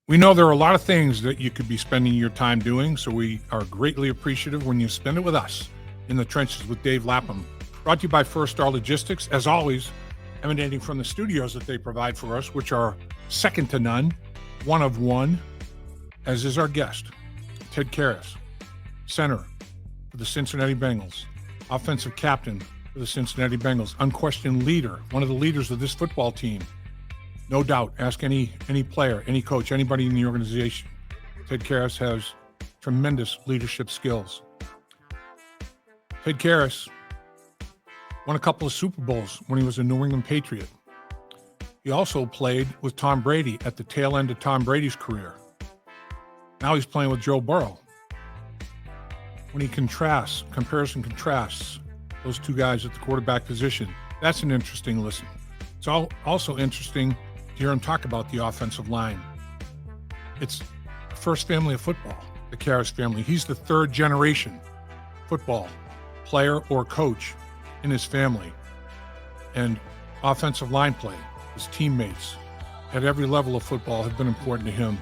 We know there are a lot of things that you could be spending your time doing, so we are greatly appreciative when you spend it with us in the trenches with Dave Lapham. Brought to you by First Star Logistics, as always, emanating from the studios that they provide for us, which are second to none, one of one, as is our guest, Ted Karras, center for the Cincinnati Bengals, offensive captain for the Cincinnati Bengals, unquestioned leader, one of the leaders of this football team. No doubt. Ask any player, any coach, anybody in the organization. Ted Karras has tremendous leadership skills. Ted Karras won a couple of Super Bowls when he was a New England Patriot. He also played with Tom Brady at the tail end of Tom Brady's career. Now he's playing with Joe Burrow. When he compares and contrasts those two guys at the quarterback position, that's an interesting listen. It's also interesting to hear him talk about the offensive line. It's the first family of football, the Karras family. He's the third generation football player or coach in his family. And offensive line play, his teammates at every level of football have been important to him.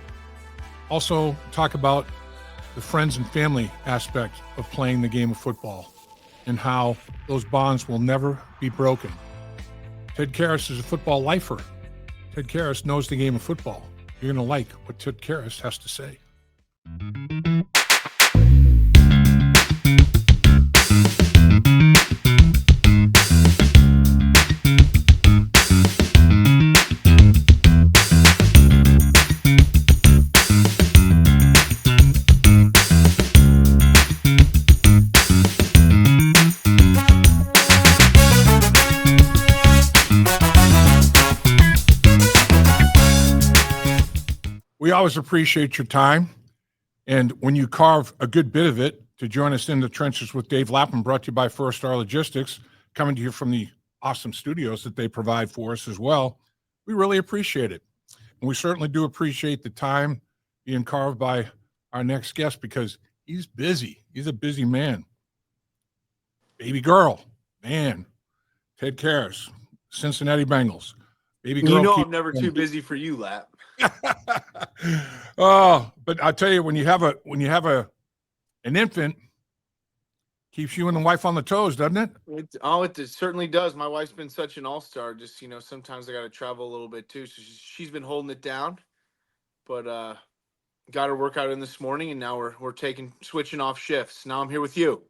Also talk about the friends and family aspect of playing the game of football and how those bonds will never be broken. Ted Karras is a football lifer. Ted Karras knows the game of football. You're going to like what Ted Karras has to say. We always appreciate your time. And when you carve a good bit of it to join us in the trenches with Dave Lapham, brought to you by First Star Logistics, coming to you from the awesome studios that they provide for us as well, we really appreciate it. And we certainly do appreciate the time being carved by our next guest because he's busy. He's a busy man. Baby girl, man. Ted Karras, Cincinnati Bengals. Baby girl. You know I'm never too busy for you, Lap. Oh, but I'll tell you, when you have an infant, keeps you and the wife on the toes, doesn't it? It certainly does. My wife's been such an all-star. Just, sometimes I got to travel a little bit too. So she's been holding it down, but got her workout in this morning, and now we're switching off shifts. Now I'm here with you.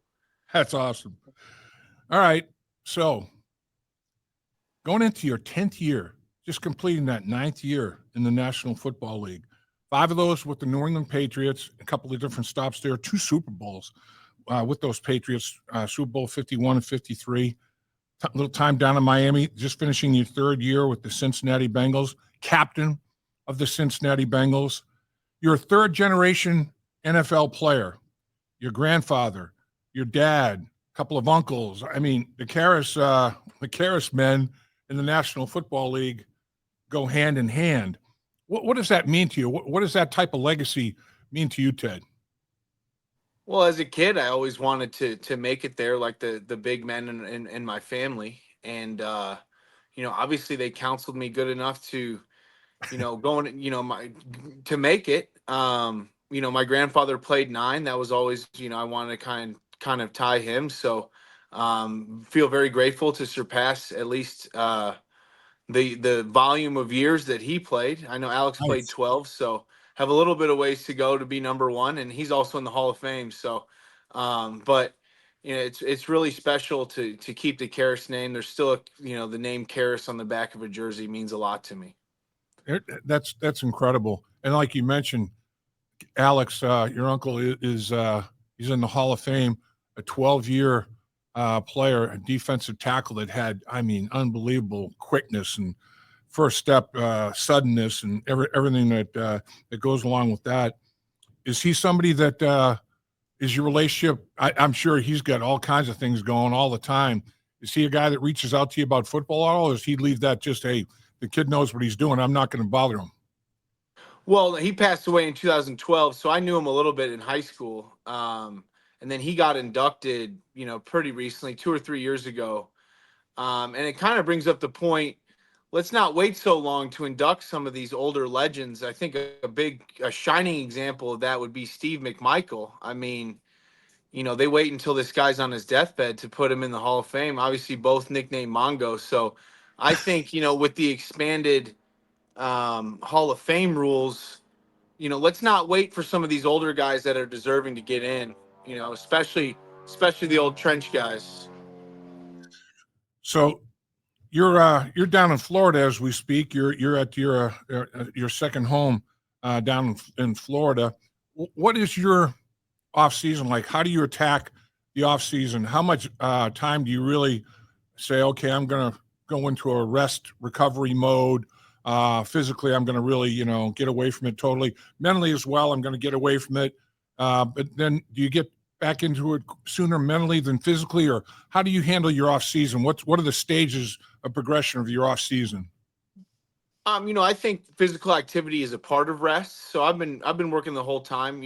That's awesome. All right, so going into your 10th year, just completing that 9th year in the National Football League. 5 of those with the New England Patriots, a couple of different stops there, 2 Super Bowls with those Patriots, Super Bowl 51 and 53. A little time down in Miami, just finishing your 3rd year with the Cincinnati Bengals, captain of the Cincinnati Bengals. You're a 3rd-generation NFL player. Your grandfather, your dad, a couple of uncles. I mean, the Karras men in the National Football League go hand in hand. What does that mean to you? What does that type of legacy mean to you, Ted? Well, as a kid, I always wanted to make it there, like the big men in my family, and obviously they counseled me good enough to, to make it. My grandfather played 9. That was always, I wanted to kind of tie him. So, feel very grateful to surpass at least the volume of years that he played. I know Alex played 12, so have a little bit of ways to go to be number 1, and he's also in the Hall of Fame. So, but it's really special to keep the Karras name. There's still the name Karras on the back of a jersey means a lot to me. That's incredible. And like you mentioned, Alex, your uncle is he's in the Hall of Fame, a 12-year player, a defensive tackle that had, unbelievable quickness and first step suddenness and everything that goes along with that. Is he somebody that is your relationship? I'm sure he's got all kinds of things going all the time. Is he a guy that reaches out to you about football at all, or does he leave that just, hey, the kid knows what he's doing, I'm not going to bother him? Well, he passed away in 2012, so I knew him a little bit in high school. And then he got inducted, pretty recently, 2 or 3 years ago. And it kind of brings up the point, let's not wait so long to induct some of these older legends. I think a shining example of that would be Steve McMichael. I mean, they wait until this guy's on his deathbed to put him in the Hall of Fame. Obviously, both nicknamed Mongo. So I think, with the expanded Hall of Fame rules, let's not wait for some of these older guys that are deserving to get in, especially the old trench guys. So you're down in Florida as we speak. You're at your second home down in Florida. What is your off season like? How do you attack the off season? How much time do you really say, okay, I'm going to go into a rest recovery mode? Physically, I'm going to really, get away from it totally. Mentally as well, I'm going to get away from it. But then do you get back into it sooner mentally than physically, or how do you handle your off season? What are the stages of progression of your off season? I think physical activity is a part of rest. So I've been working the whole time.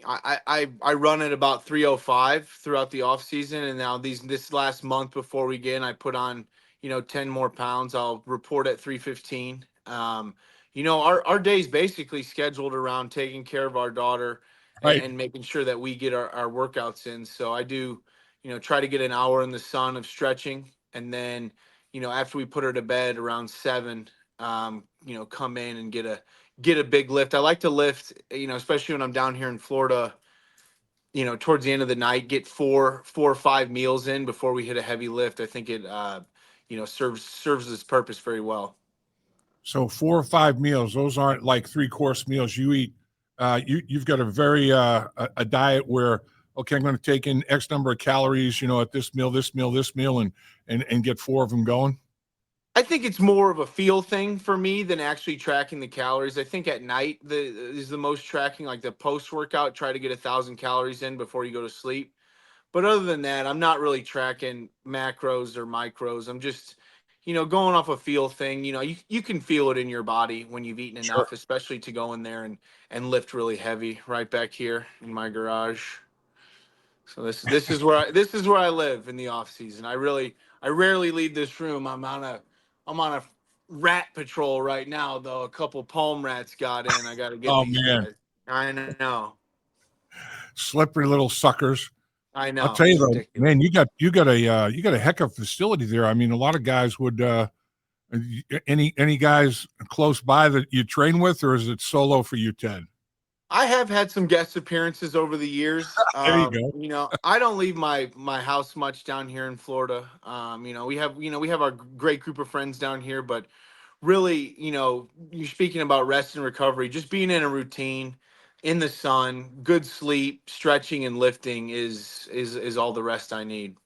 I run at about 305 throughout the off season, and now this last month before we get in, I put on 10 more pounds. I'll report at 315. Our day's basically scheduled around taking care of our daughter and, Right. and making sure that we get our workouts in. So I do try to get an hour in the sun of stretching, and then after we put her to bed around 7, come in and get a big lift. I like to lift, especially when I'm down here in Florida, towards the end of the night, get four or five meals in before we hit a heavy lift. I think it, serves its purpose very well. So 4 or 5 meals, those aren't like 3 course meals. You eat, you've got a very, a diet where, okay, I'm going to take in X number of calories, at this meal, this meal, this meal, and get 4 of them going. I think it's more of a feel thing for me than actually tracking the calories. I think at night is the most tracking, like the post workout, try to get 1,000 calories in before you go to sleep. But other than that, I'm not really tracking macros or micros. I'm just, going off a feel thing. You can feel it in your body when you've eaten Sure. enough, especially to go in there and lift really heavy right back here in my garage. So this is where I live in the off season. I rarely leave this room. I'm on a rat patrol right now though. A couple palm rats got in. I got to get Oh these man, guys. I know. slippery little suckers. I I'll know. tell you It's though, ridiculous. man, you got a heck of a facility there. I mean, a lot of guys would. Any guys close by that you train with, or is it solo for you, Ted? I have had some guest appearances over the years. There you go. I don't leave my house much down here in Florida. We have our great group of friends down here, but really, you're speaking about rest and recovery, just being in a routine, in the sun, good sleep, stretching and lifting is all the rest I need.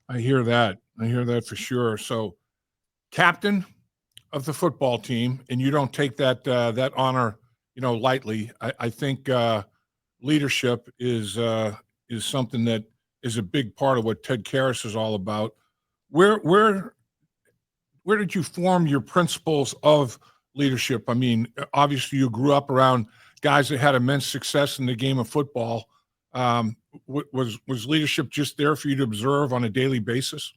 I hear that. I hear that for sure. So, captain of the football team, and you don't take that honor, lightly. I think leadership is something that is a big part of what Ted Karras is all about. Where where where did you form your principles of leadership? I mean, obviously you grew up around guys that had immense success in the game of football. Was leadership just there for you to observe on a daily basis?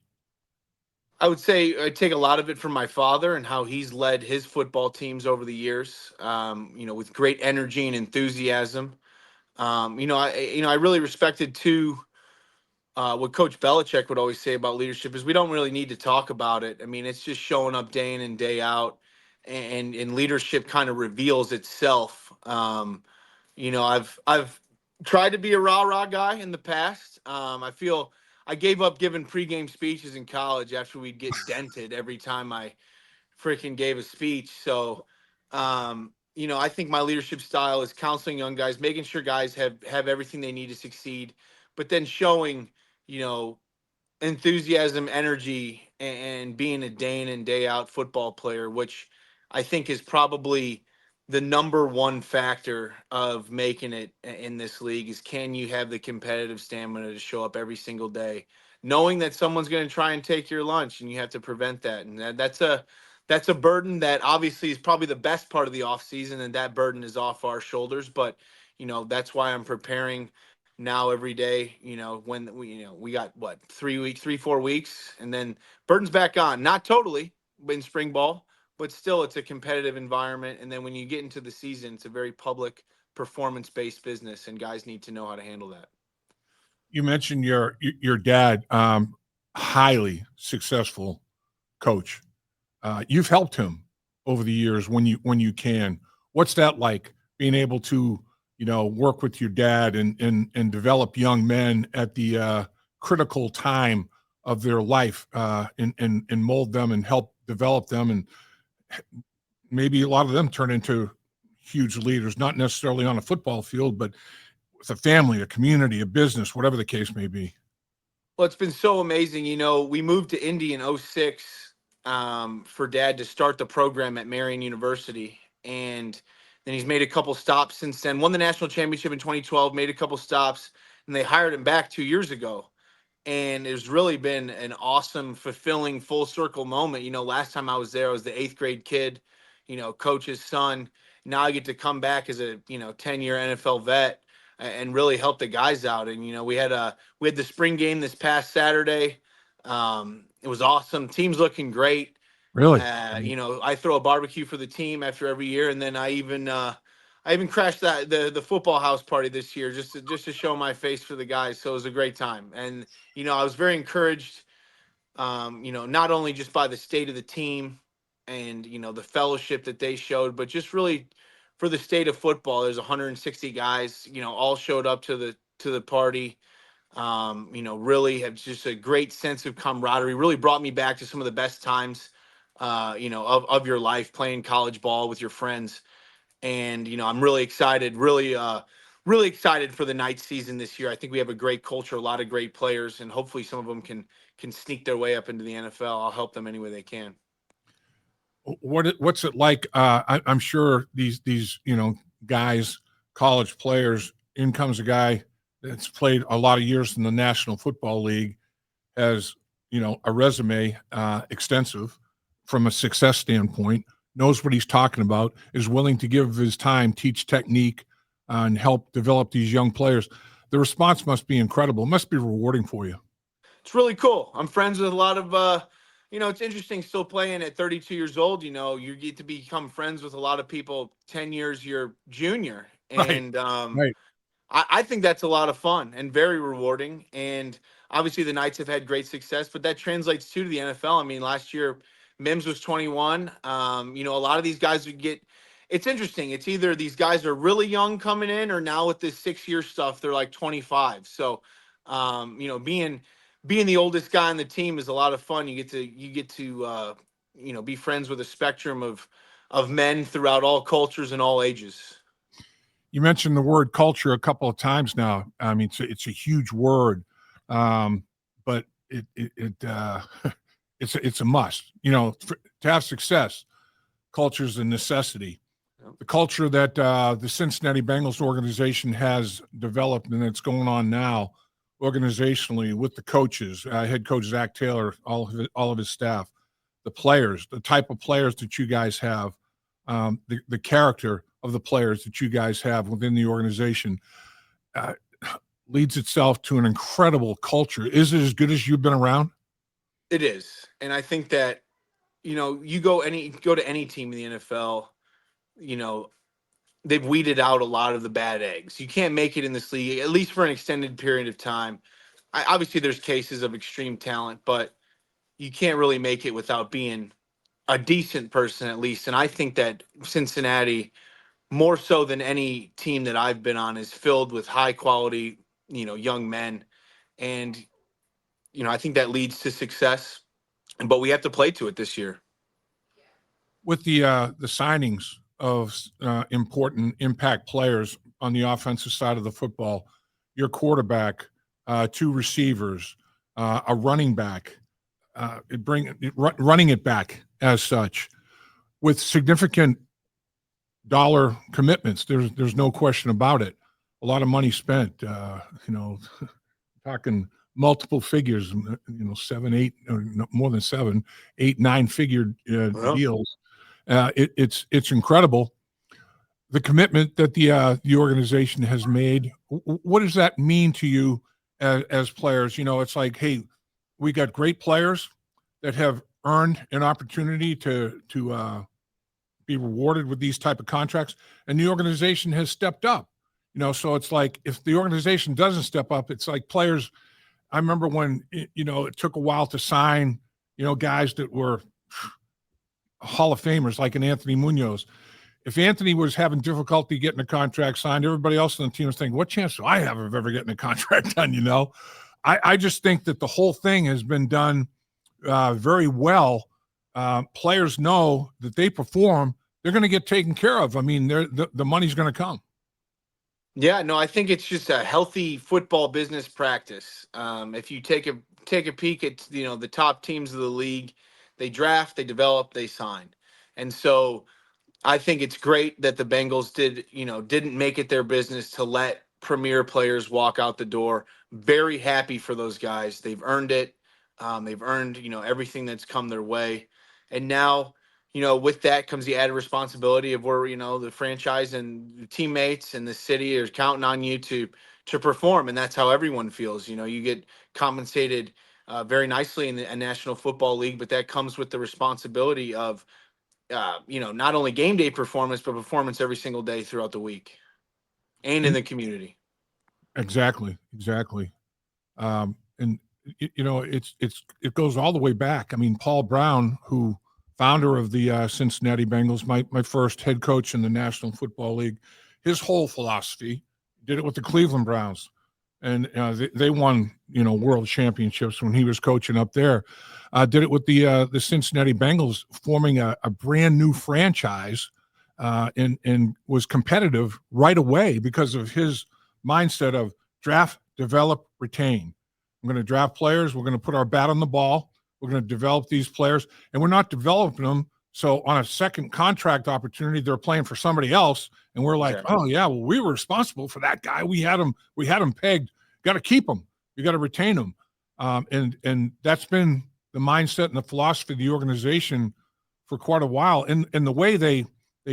I would say I take a lot of it from my father and how he's led his football teams over the years, with great energy and enthusiasm. I really respected too. What Coach Belichick would always say about leadership is we don't really need to talk about it. I mean, it's just showing up day in and day out, and leadership kind of reveals itself. I've tried to be a rah rah guy in the past. I feel I gave up giving pregame speeches in college after we'd get dented every time I freaking gave a speech. So, I think my leadership style is counseling young guys, making sure guys have everything they need to succeed, but then showing, you know, enthusiasm, energy, and being a day in and day out football player, which I think is probably the number one factor of making it in this league is can you have the competitive stamina to show up every single day, knowing that someone's going to try and take your lunch and you have to prevent that. And that's a burden that obviously is probably the best part of the off season, and that burden is off our shoulders. But that's why I'm preparing now every day, when we got what, 4 weeks, and then Burton's back on, not totally in spring ball, but still it's a competitive environment. And then when you get into the season, it's a very public performance based business, and guys need to know how to handle that. You mentioned your dad, highly successful coach. You've helped him over the years when you can. What's that like, being able to work with your dad and develop young men at the critical time of their life, and mold them and help develop them, and maybe a lot of them turn into huge leaders, not necessarily on a football field, but with a family, a community, a business, whatever the case may be. Well, it's been so amazing. We moved to Indy in '06, for Dad to start the program at Marion University. And then he's made a couple stops since then, won the national championship in 2012, made a couple stops, and they hired him back 2 years ago. And it's really been an awesome, fulfilling, full circle moment. Last time I was there, I was the eighth grade kid, coach's son. Now I get to come back as a 10-year NFL vet and really help the guys out. And we had the spring game this past Saturday. It was awesome. Team's looking great. Really? I throw a barbecue for the team after every year, and then I even crashed the football house party this year just to show my face for the guys. So it was a great time, and I was very encouraged. Not only just by the state of the team and the fellowship that they showed, but just really for the state of football. There's 160 guys, all showed up to the party. Really have just a great sense of camaraderie. Really brought me back to some of the best times, of your life, playing college ball with your friends. And I'm really excited, really excited for the Knights season this year. I think we have a great culture, a lot of great players, and hopefully some of them can sneak their way up into the NFL. I'll help them any way they can. What's it like? I'm sure these guys, college players. In comes a guy that's played a lot of years in the National Football League, has a resume, extensive from a success standpoint, knows what he's talking about, is willing to give his time, teach technique, and help develop these young players. The response must be incredible. It must be rewarding for you. It's really cool. I'm friends with a lot of, it's interesting still playing at 32 years old. You get to become friends with a lot of people 10 years your junior. And Right. I think that's a lot of fun and very rewarding. And obviously the Knights have had great success, but that translates to the NFL. I mean, last year Mims was 21. A lot of these guys it's interesting. It's either these guys are really young coming in, or now with this 6-year stuff, they're like 25. So, being the oldest guy on the team is a lot of fun. You get to be friends with a spectrum of men throughout all cultures and all ages. You mentioned the word culture a couple of times now. I mean, it's a huge word, but it's a must. To have success, culture is a necessity. The culture that the Cincinnati Bengals organization has developed, and it's going on now organizationally with the coaches, head coach Zach Taylor, all of his staff, the players, the type of players that you guys have, the character of the players that you guys have within the organization, leads itself to an incredible culture. Is it as good as you've been around? It is. And I think that, you go to any team in the NFL, they've weeded out a lot of the bad eggs. You can't make it in this league, at least for an extended period of time. Obviously there's cases of extreme talent, but you can't really make it without being a decent person, at least. And I think that Cincinnati, more so than any team that I've been on, is filled with high quality, young men. And, I think that leads to success, but we have to play to it this year. With the signings of important impact players on the offensive side of the football, your quarterback, 2 receivers, a running back, running it back as such, with significant dollar commitments. There's no question about it. A lot of money spent. Talking multiple figures. 7, 8, or more than 7, 8, 9 figure deals. It's incredible. the commitment that the organization has made. What does that mean to you as players? It's like, hey, we got great players that have earned an opportunity to be rewarded with these type of contracts, and the organization has stepped up. So it's like if the organization doesn't step up, it's like players. I remember when it took a while to sign, guys that were Hall of Famers like an Anthony Munoz. If Anthony was having difficulty getting a contract signed, everybody else on the team was thinking, what chance do I have of ever getting a contract done? I just think that the whole thing has been done very well. Players know that they perform, they're going to get taken care of. I mean, the money's going to come. Yeah, no, I think it's just a healthy football business practice. If you take a peek at the top teams of the league, they draft, they develop, they sign, and so I think it's great that the Bengals didn't make it their business to let premier players walk out the door. Very happy for those guys. They've earned it. They've earned, everything that's come their way. And now, with that comes the added responsibility of where, the franchise and the teammates and the city are counting on you to perform. And that's how everyone feels. You get compensated very nicely in the National Football League, but that comes with the responsibility of not only game day performance, but performance every single day throughout the week and in the community. Exactly. And it goes all the way back. I mean, Paul Brown, who founder of the Cincinnati Bengals, my first head coach in the National Football League, his whole philosophy, did it with the Cleveland Browns. And they won, world championships when he was coaching up there. Did it with the Cincinnati Bengals, forming a brand new franchise, and was competitive right away because of his mindset of draft, develop, retain. I'm going to draft players. We're going to put our bat on the ball. We're going to develop these players, and we're not developing them. So on a second contract opportunity, they're playing for somebody else, and we're like, exactly. Oh yeah, well we were responsible for that guy. We had him pegged. Got to keep him. You got to retain him, and that's been the mindset and the philosophy of the organization for quite a while. And the way they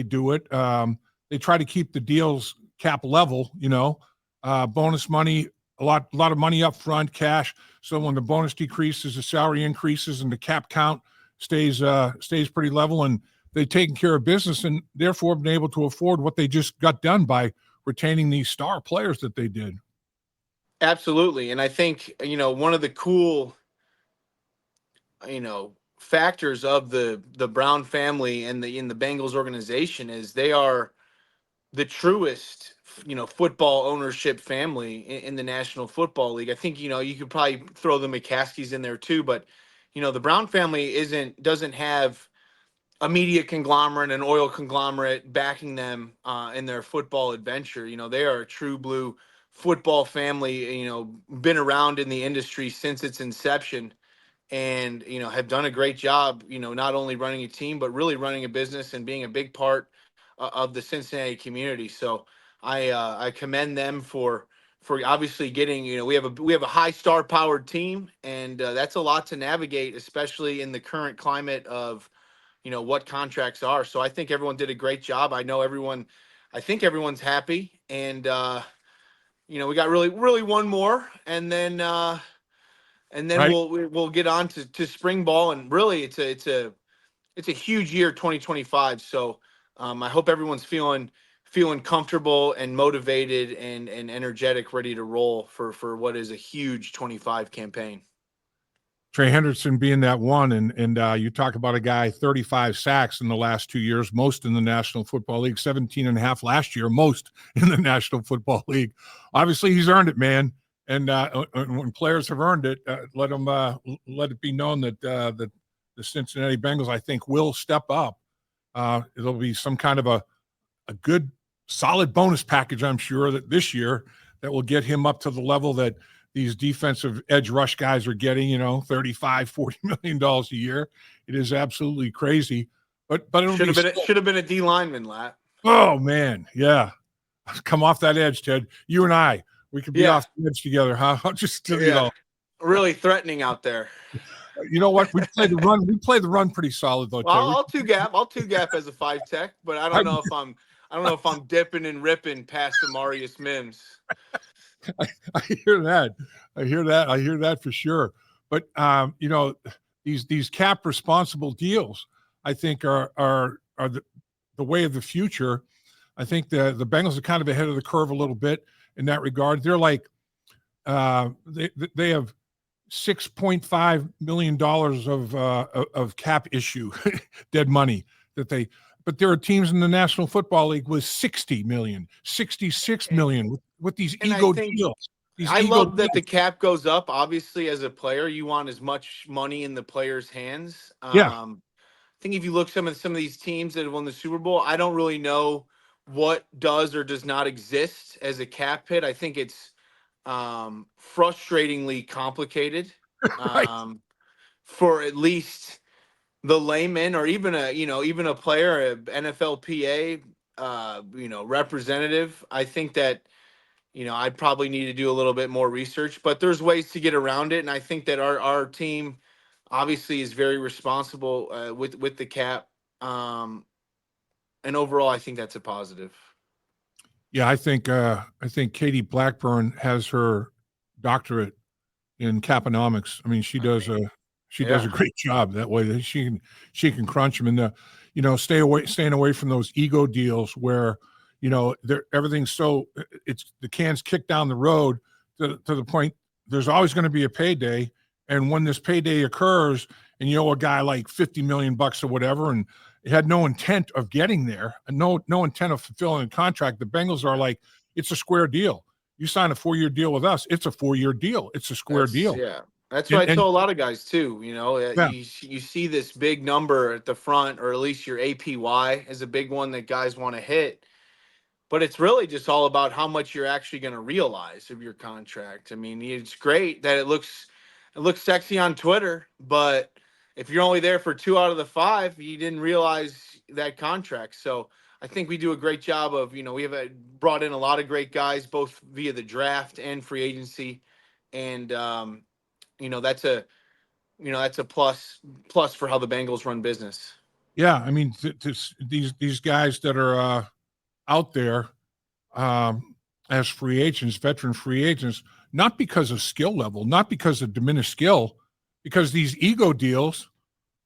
do it, they try to keep the deals cap level. Bonus money. A lot of money up front, cash. So when the bonus decreases, the salary increases, and the cap count stays pretty level, and they've taken care of business, and therefore been able to afford what they just got done by retaining these star players that they did. Absolutely, and I think one of the cool factors of the Brown family and in the Bengals organization is they are the truest football ownership family in the National Football League. I think you could probably throw the McCaskies in there too, but the Brown family doesn't have a media conglomerate, an oil conglomerate backing them in their football adventure. They are a true blue football family, been around in the industry since its inception, and have done a great job, not only running a team but really running a business and being a big part of the Cincinnati community. So I commend them for obviously getting, we have a high star powered team, and that's a lot to navigate, especially in the current climate of what contracts are. So I think everyone did a great job. I think everyone's happy, and we got really one more, and then right. we'll get on to spring ball, and really it's a huge year, 2025. So I hope everyone's feeling comfortable and motivated and energetic, ready to roll for what is a huge 25 campaign. Trey Hendrickson being that one, and you talk about a guy, 35 sacks in the last 2 years, most in the National Football League, 17 and a half last year, most in the National Football League. Obviously, he's earned it, man. And when players have earned it, let it be known that the Cincinnati Bengals, I think, will step up. It'll be some kind of a good, solid bonus package, I'm sure, that this year that will get him up to the level that these defensive edge rush guys are getting, $35, $40 million a year. It is absolutely crazy. But it should have been a D lineman, Lat. Oh man, yeah. Come off that edge, Ted. You and I, we could be off the edge together, huh? Just really threatening out there. You know what? We play the run. We play the run pretty solid though. Well, I'll two gap as a 5 tech, but I don't know if I don't know if I'm dipping and ripping past the Marius Mims. I hear that. I hear that. I hear that for sure. But these cap responsible deals, I think are the way of the future. I think the Bengals are kind of ahead of the curve a little bit in that regard. They're like they have $6.5 million of cap issue, dead money that they. But there are teams in the National Football League with 60 million, 66 million with these And I ego think deals. These I ego love that the deals. cap goes up. Obviously, as a player, you want as much money in the player's hands. Yeah, I think if you look some of these teams that have won the Super Bowl, I don't really know what does or does not exist as a cap hit. I think it's frustratingly complicated right. um, for at least the layman or even even a player, a NFLPA representative. I think that I'd probably need to do a little bit more research, but there's ways to get around it, and I think that our team obviously is very responsible with the cap, and overall, I think that's a positive. Yeah, I think Katie Blackburn has her doctorate in caponomics. I mean, she does a Yeah, great job that way. That she can crunch them and staying away from those ego deals where everything's so it's the can's kicked down the road to the point there's always going to be a payday, and when this payday occurs and you owe a guy like 50 million bucks or whatever and it had no intent of getting there and no intent of fulfilling a contract, the Bengals are like, it's a square deal. You sign a 4-year deal with us, it's a 4-year deal. It's a square that's deal. yeah. That's what And I tell a lot of guys too. yeah, You see this big number at the front, or at least your APY is a big one that guys want to hit. But it's really just all about how much you're actually going to realize of your contract. I mean, it's great that it looks sexy on Twitter, but if you're only there for 2 out of the 5, you didn't realize that contract. So I think we do a great job of, we have brought in a lot of great guys, both via the draft and free agency, and you know that's a that's a plus for how the Bengals run business. yeah. I mean, these guys that are out there as free agents, veteran free agents, not because of skill level, not because of diminished skill, because these ego deals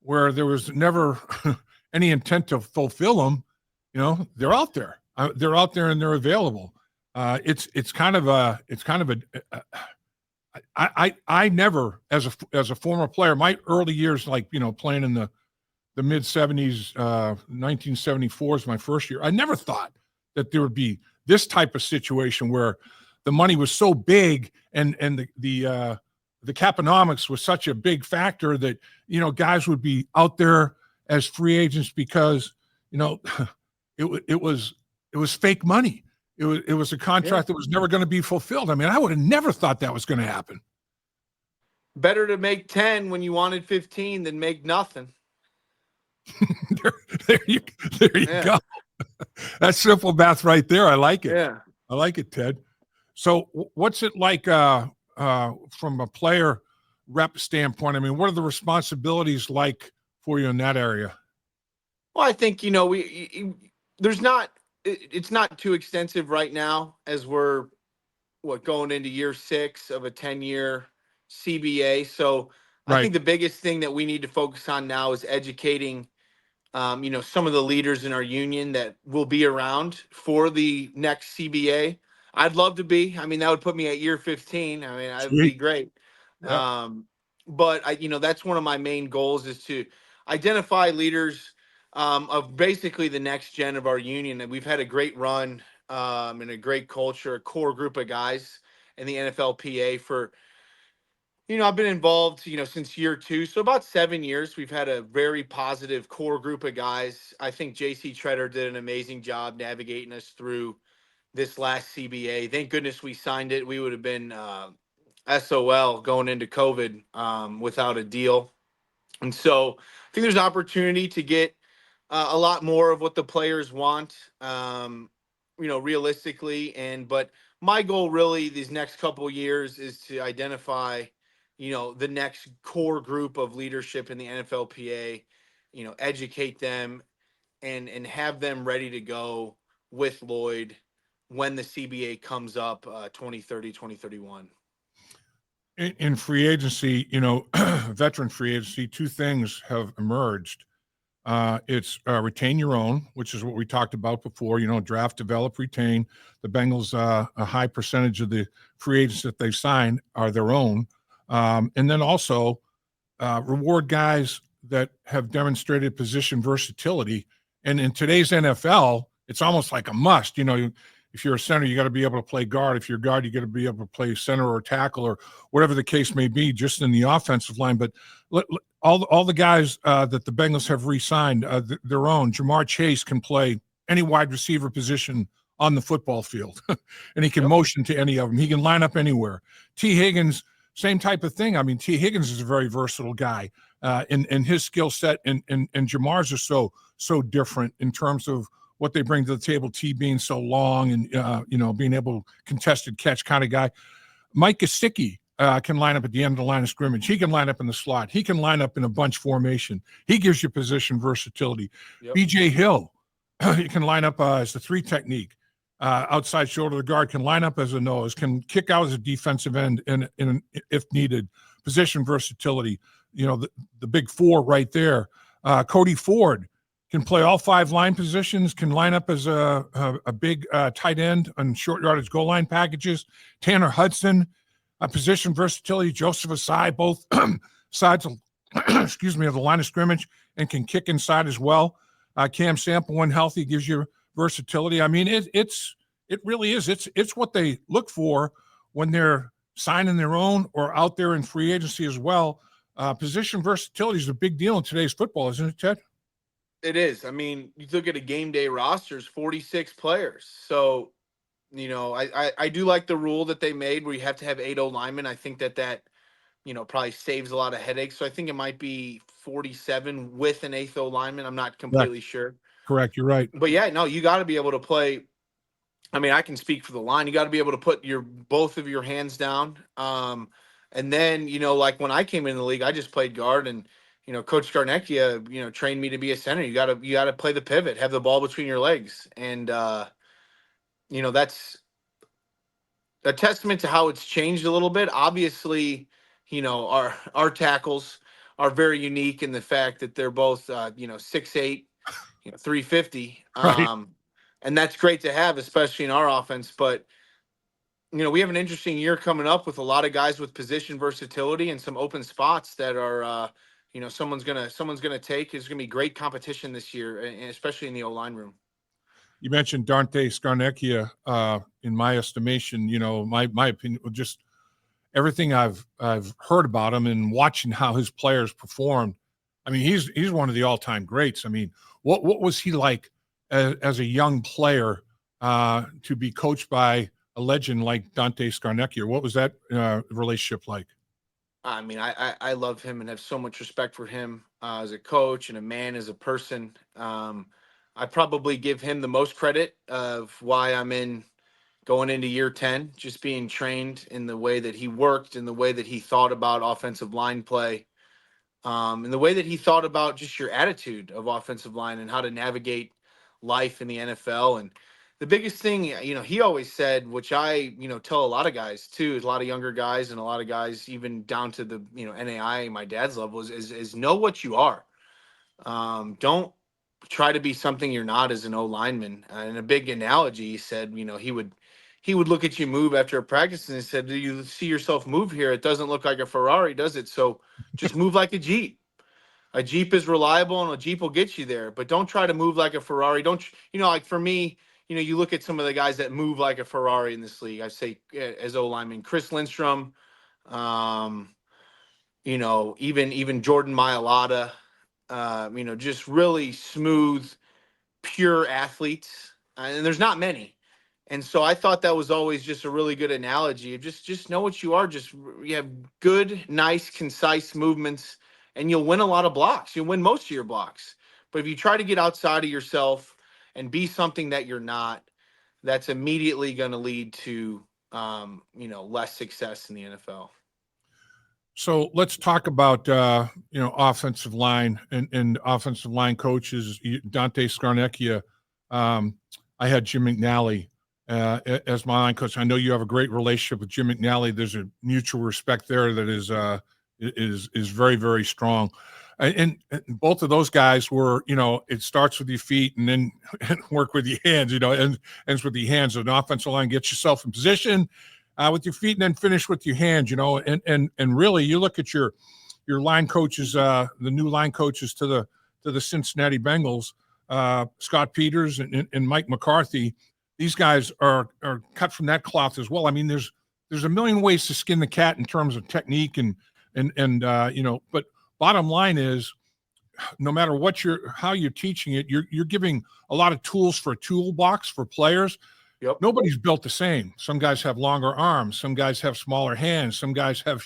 where there was never any intent to fulfill them, they're out there. They're out there and they're available. It's kind of a I never as a former player, my early years, like playing in the mid '70s, 1974 is my first year. I never thought that there would be this type of situation where the money was so big and the caponomics was such a big factor that guys would be out there as free agents because it was fake money. It was a Yeah. contract that was never going to be fulfilled. I mean, I would have never thought that was going to happen. Better to make 10 when you wanted 15 than make nothing. there, there you there you Yeah. go. That's simple math right there. I like it. Yeah. I like it, Ted. So, what's it like from a player rep standpoint? I mean, what are the responsibilities like for you in that area? Well, I think, there's not, it's not too extensive right now as we're going into year 6 of a 10-year CBA. So I Right. think the biggest thing that we need to focus on now is educating some of the leaders in our union that will be around for the next CBA. I'd love to be. I mean, that would put me at year 15. I mean, that would be Sweet. great. Yeah. But that's one of my main goals is to identify leaders of basically the next gen of our union. And we've had a great run and a great culture, a core group of guys in the NFLPA for I've been involved, since year 2. So about 7 years, we've had a very positive core group of guys. I think JC Treader did an amazing job navigating us through this last CBA. Thank goodness we signed it. We would have been SOL going into COVID without a deal. And so I think there's an opportunity to get a lot more of what the players want, realistically. But my goal really these next couple of years is to identify, the next core group of leadership in the NFLPA, educate them and have them ready to go with Lloyd when the CBA comes up 2030, 2031. In free agency, veteran free agency, two things have emerged. It's retain your own, which is what we talked about before. Draft, develop, retain. The Bengals, a high percentage of the free agents that they've signed are their own. And then also reward guys that have demonstrated position versatility. And in today's NFL, it's almost like a must. If you're a center, you got to be able to play guard. If you're a guard, you got to be able to play center or tackle or whatever the case may be, just in the offensive line. But all the guys that the Bengals have re-signed, their own. Jamar Chase can play any wide receiver position on the football field, and he can motion to any of them. He can line up anywhere. T. Higgins, same type of thing. I mean, T. Higgins is a very versatile guy, and his skill set and Jamar's are so different in terms of what they bring to the table. T being so long and being able to contested catch kind of guy. Mike Gesicki can line up at the end of the line of scrimmage. He can line up in the slot. He can line up in a bunch formation. He gives you position versatility. B.J. Hill, he can line up as the three technique. Outside shoulder of the guard, can line up as a nose, can kick out as a defensive end in if needed. Position versatility, the big four right there. Cody Ford can play all five line positions, can line up as a big tight end on short yardage goal line packages. Tanner Hudson, position versatility. Joseph Asai, both sides of, of the line of scrimmage, and can kick inside as well. Cam Sample, when healthy, gives you versatility. I mean, it really is. It's what they look for when they're signing their own or out there in free agency as well. Position versatility is a big deal in today's football, isn't it, Ted? It is. I mean, you look at a game day rosters, 46 players. So, I do like the rule that they made where you have to have 8 O-linemen. I think that probably saves a lot of headaches. So I think it might be 47 with an 8th O-lineman. I'm not completely sure. Correct. You're right. But yeah, no, you got to be able to play. I mean, I can speak for the line. You got to be able to put both of your hands down. And then, like when I came in the league, I just played guard, and Coach Scarnecchia, trained me to be a center. You got to play the pivot, have the ball between your legs, and that's a testament to how it's changed a little bit. Obviously, our tackles are very unique in the fact that they're both 6'8", 350. Right. And that's great to have, especially in our offense. But, we have an interesting year coming up with a lot of guys with position versatility and some open spots that are, someone's gonna take. There's gonna be great competition this year, especially in the O-line room. You mentioned Dante Scarnecchia. In my estimation, my opinion, just everything I've heard about him and watching how his players performed. I mean, he's one of the all-time greats. I mean, what was he like as a young player to be coached by a legend like Dante Scarnecchia? What was that relationship like? I mean, I love him and have so much respect for him as a coach and a man, as a person. I probably give him the most credit of why I'm going into year 10, just being trained in the way that he worked, in the way that he thought about offensive line play, and the way that he thought about just your attitude of offensive line and how to navigate life in the NFL. And the biggest thing, he always said, which I, tell a lot of guys too, a lot of younger guys and a lot of guys, even down to the, NAI, my dad's level, is know what you are. Don't try to be something you're not as an O-lineman. And a big analogy, he said, he would look at you move after a practice and he said, do you see yourself move here? It doesn't look like a Ferrari, does it? So just move like a Jeep. A Jeep is reliable and a Jeep will get you there, but don't try to move like a Ferrari. Don't, like for me, you look at some of the guys that move like a Ferrari in this league. I say as O-lineman, Chris Lindstrom, even Jordan Mailata, just really smooth, pure athletes. And there's not many. And so I thought that was always just a really good analogy of just know what you are. Just you have good, nice, concise movements, and you'll win a lot of blocks. You'll win most of your blocks. But if you try to get outside of yourself and be something that you're not, that's immediately going to lead to less success in the NFL. So let's talk about offensive line and offensive line coaches. Dante Scarnecchia, I had Jim McNally as my line coach. I know you have a great relationship with Jim McNally. There's a mutual respect there that is very, very strong. And both of those guys were, it starts with your feet and then work with your hands, and ends with your hands. An offensive line, get yourself in position with your feet and then finish with your hands, and really you look at your line coaches, the new line coaches to the Cincinnati Bengals, Scott Peters and Mike McCarthy. These guys are cut from that cloth as well. I mean, there's a million ways to skin the cat in terms of technique and but bottom line is, no matter how you're teaching it, you're giving a lot of tools for a toolbox for players. Yep. Nobody's built the same. Some guys have longer arms. Some guys have smaller hands. Some guys have,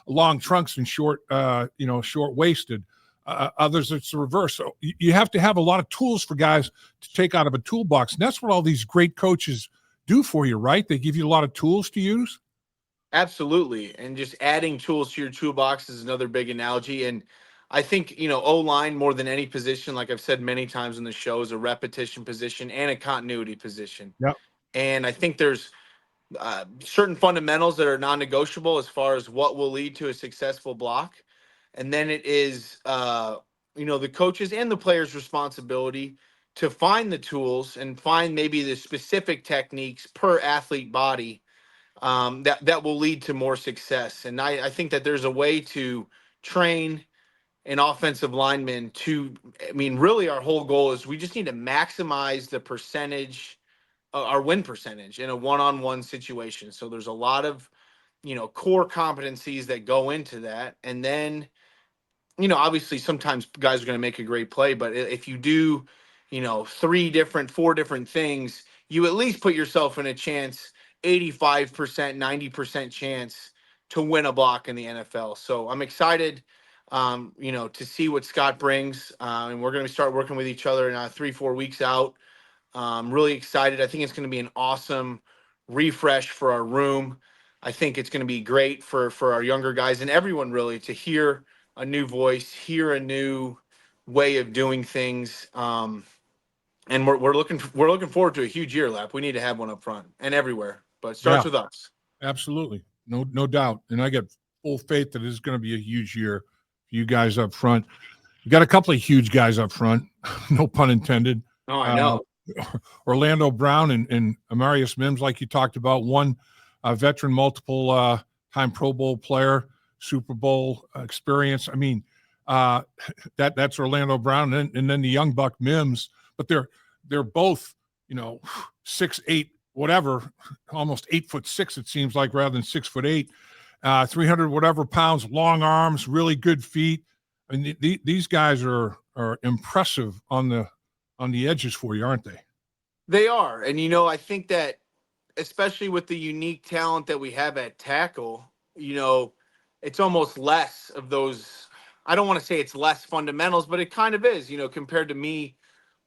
long trunks and short waisted. Others, it's the reverse. So you have to have a lot of tools for guys to take out of a toolbox. And that's what all these great coaches do for you, right? They give you a lot of tools to use. Absolutely. And just adding tools to your toolbox is another big analogy. And I think, O-line more than any position, like I've said many times in the show, is a repetition position and a continuity position. Yep. And I think there's certain fundamentals that are non-negotiable as far as what will lead to a successful block. And then it is, the coaches and the players' responsibility to find the tools and find maybe the specific techniques per athlete body that will lead to more success. And I think that there's a way to train an offensive lineman really our whole goal is we just need to maximize the percentage, our win percentage in a one-on-one situation. So there's a lot of, core competencies that go into that. And then, obviously sometimes guys are going to make a great play, but if you do, 4 different things, you at least put yourself in a chance, 85%, 90% chance to win a block in the NFL. So I'm excited, to see what Scott brings. And we're going to start working with each other in 3-4 weeks out. Really excited. I think it's going to be an awesome refresh for our room. I think it's going to be great for our younger guys and everyone really to hear a new voice, hear a new way of doing things. And we're looking forward to a huge year, Lap. We need to have one up front and everywhere, but it starts with us. Absolutely. No doubt. And I got full faith that it's going to be a huge year for you guys up front. You got a couple of huge guys up front, no pun intended. Oh, I know. Orlando Brown and Amarius Mims, like you talked about, one veteran, multiple time Pro Bowl player, Super Bowl experience. I mean, that's Orlando Brown and then the young buck Mims, but they're both, 6'8", whatever, almost 8'6", it seems like, rather than 6'8", 300 whatever pounds, long arms, really good feet. I mean, these guys are impressive on the edges for you, aren't they? They are. And, I think that especially with the unique talent that we have at tackle, it's almost less of those. I don't want to say it's less fundamentals, but it kind of is, compared to me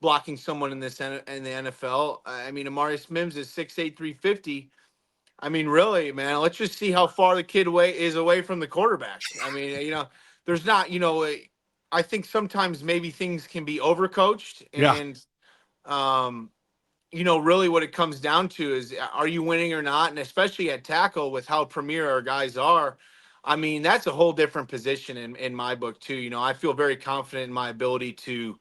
blocking someone in the NFL. I mean, Amarius Mims is 6'8", 350. I mean, really, man, let's just see how far the kid is away from the quarterback. I mean, there's not, I think sometimes maybe things can be overcoached. And, really what it comes down to is, are you winning or not? And especially at tackle with how premier our guys are, I mean, that's a whole different position in my book too. I feel very confident in my ability to,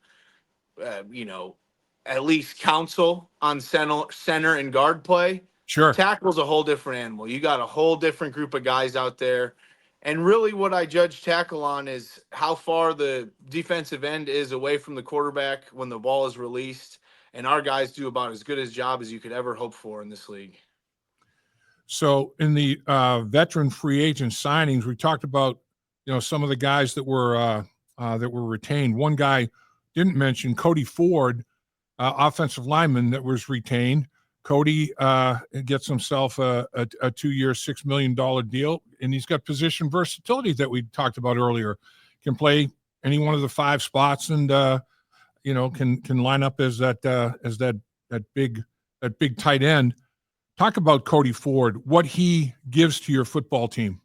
at least counsel on center and guard play. Sure. Tackle's a whole different animal. You got a whole different group of guys out there. And really what I judge tackle on is how far the defensive end is away from the quarterback when the ball is released. And our guys do about as good a job as you could ever hope for in this league. So in the veteran free agent signings, we talked about, some of the guys that were retained. One guy didn't mention, Cody Ford, offensive lineman that was retained. Cody gets himself a 2-year, $6 million deal, and he's got position versatility that we talked about earlier. Can play any one of the 5 spots, and can line up as that big tight end. Talk about Cody Ford, what he gives to your football team.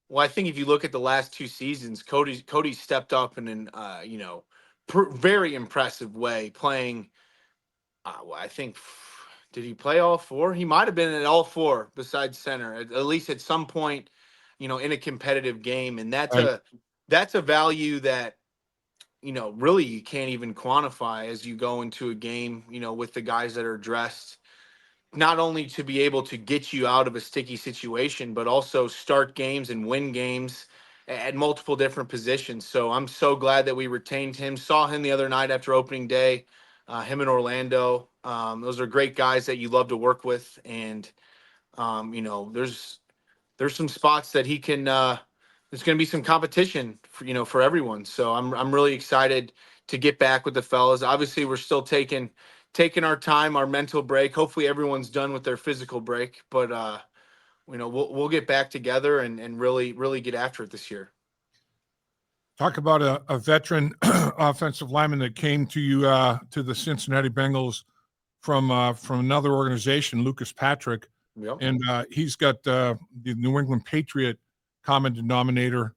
Well, I think if you look at the last 2 seasons, Cody stepped up in an very impressive way, playing Well, I think did he play all four? He might have been in all four besides center, at least at some point, in a competitive game, and Right. that's a value that really you can't even quantify as you go into a game, with the guys that are dressed, not only to be able to get you out of a sticky situation, but also start games and win games at multiple different positions. So I'm so glad that we retained him. Saw him the other night after opening day, him in Orlando. Those are great guys that you love to work with. And, there's some spots that he can, there's going to be some competition for everyone. So I'm really excited to get back with the fellas. Obviously we're still taking our time, our mental break. Hopefully everyone's done with their physical break, but we'll get back together and really get after it this year. Talk about a veteran offensive lineman that came to you to the Cincinnati Bengals from another organization, Lucas Patrick, Yep. and he's got the New England Patriot common denominator,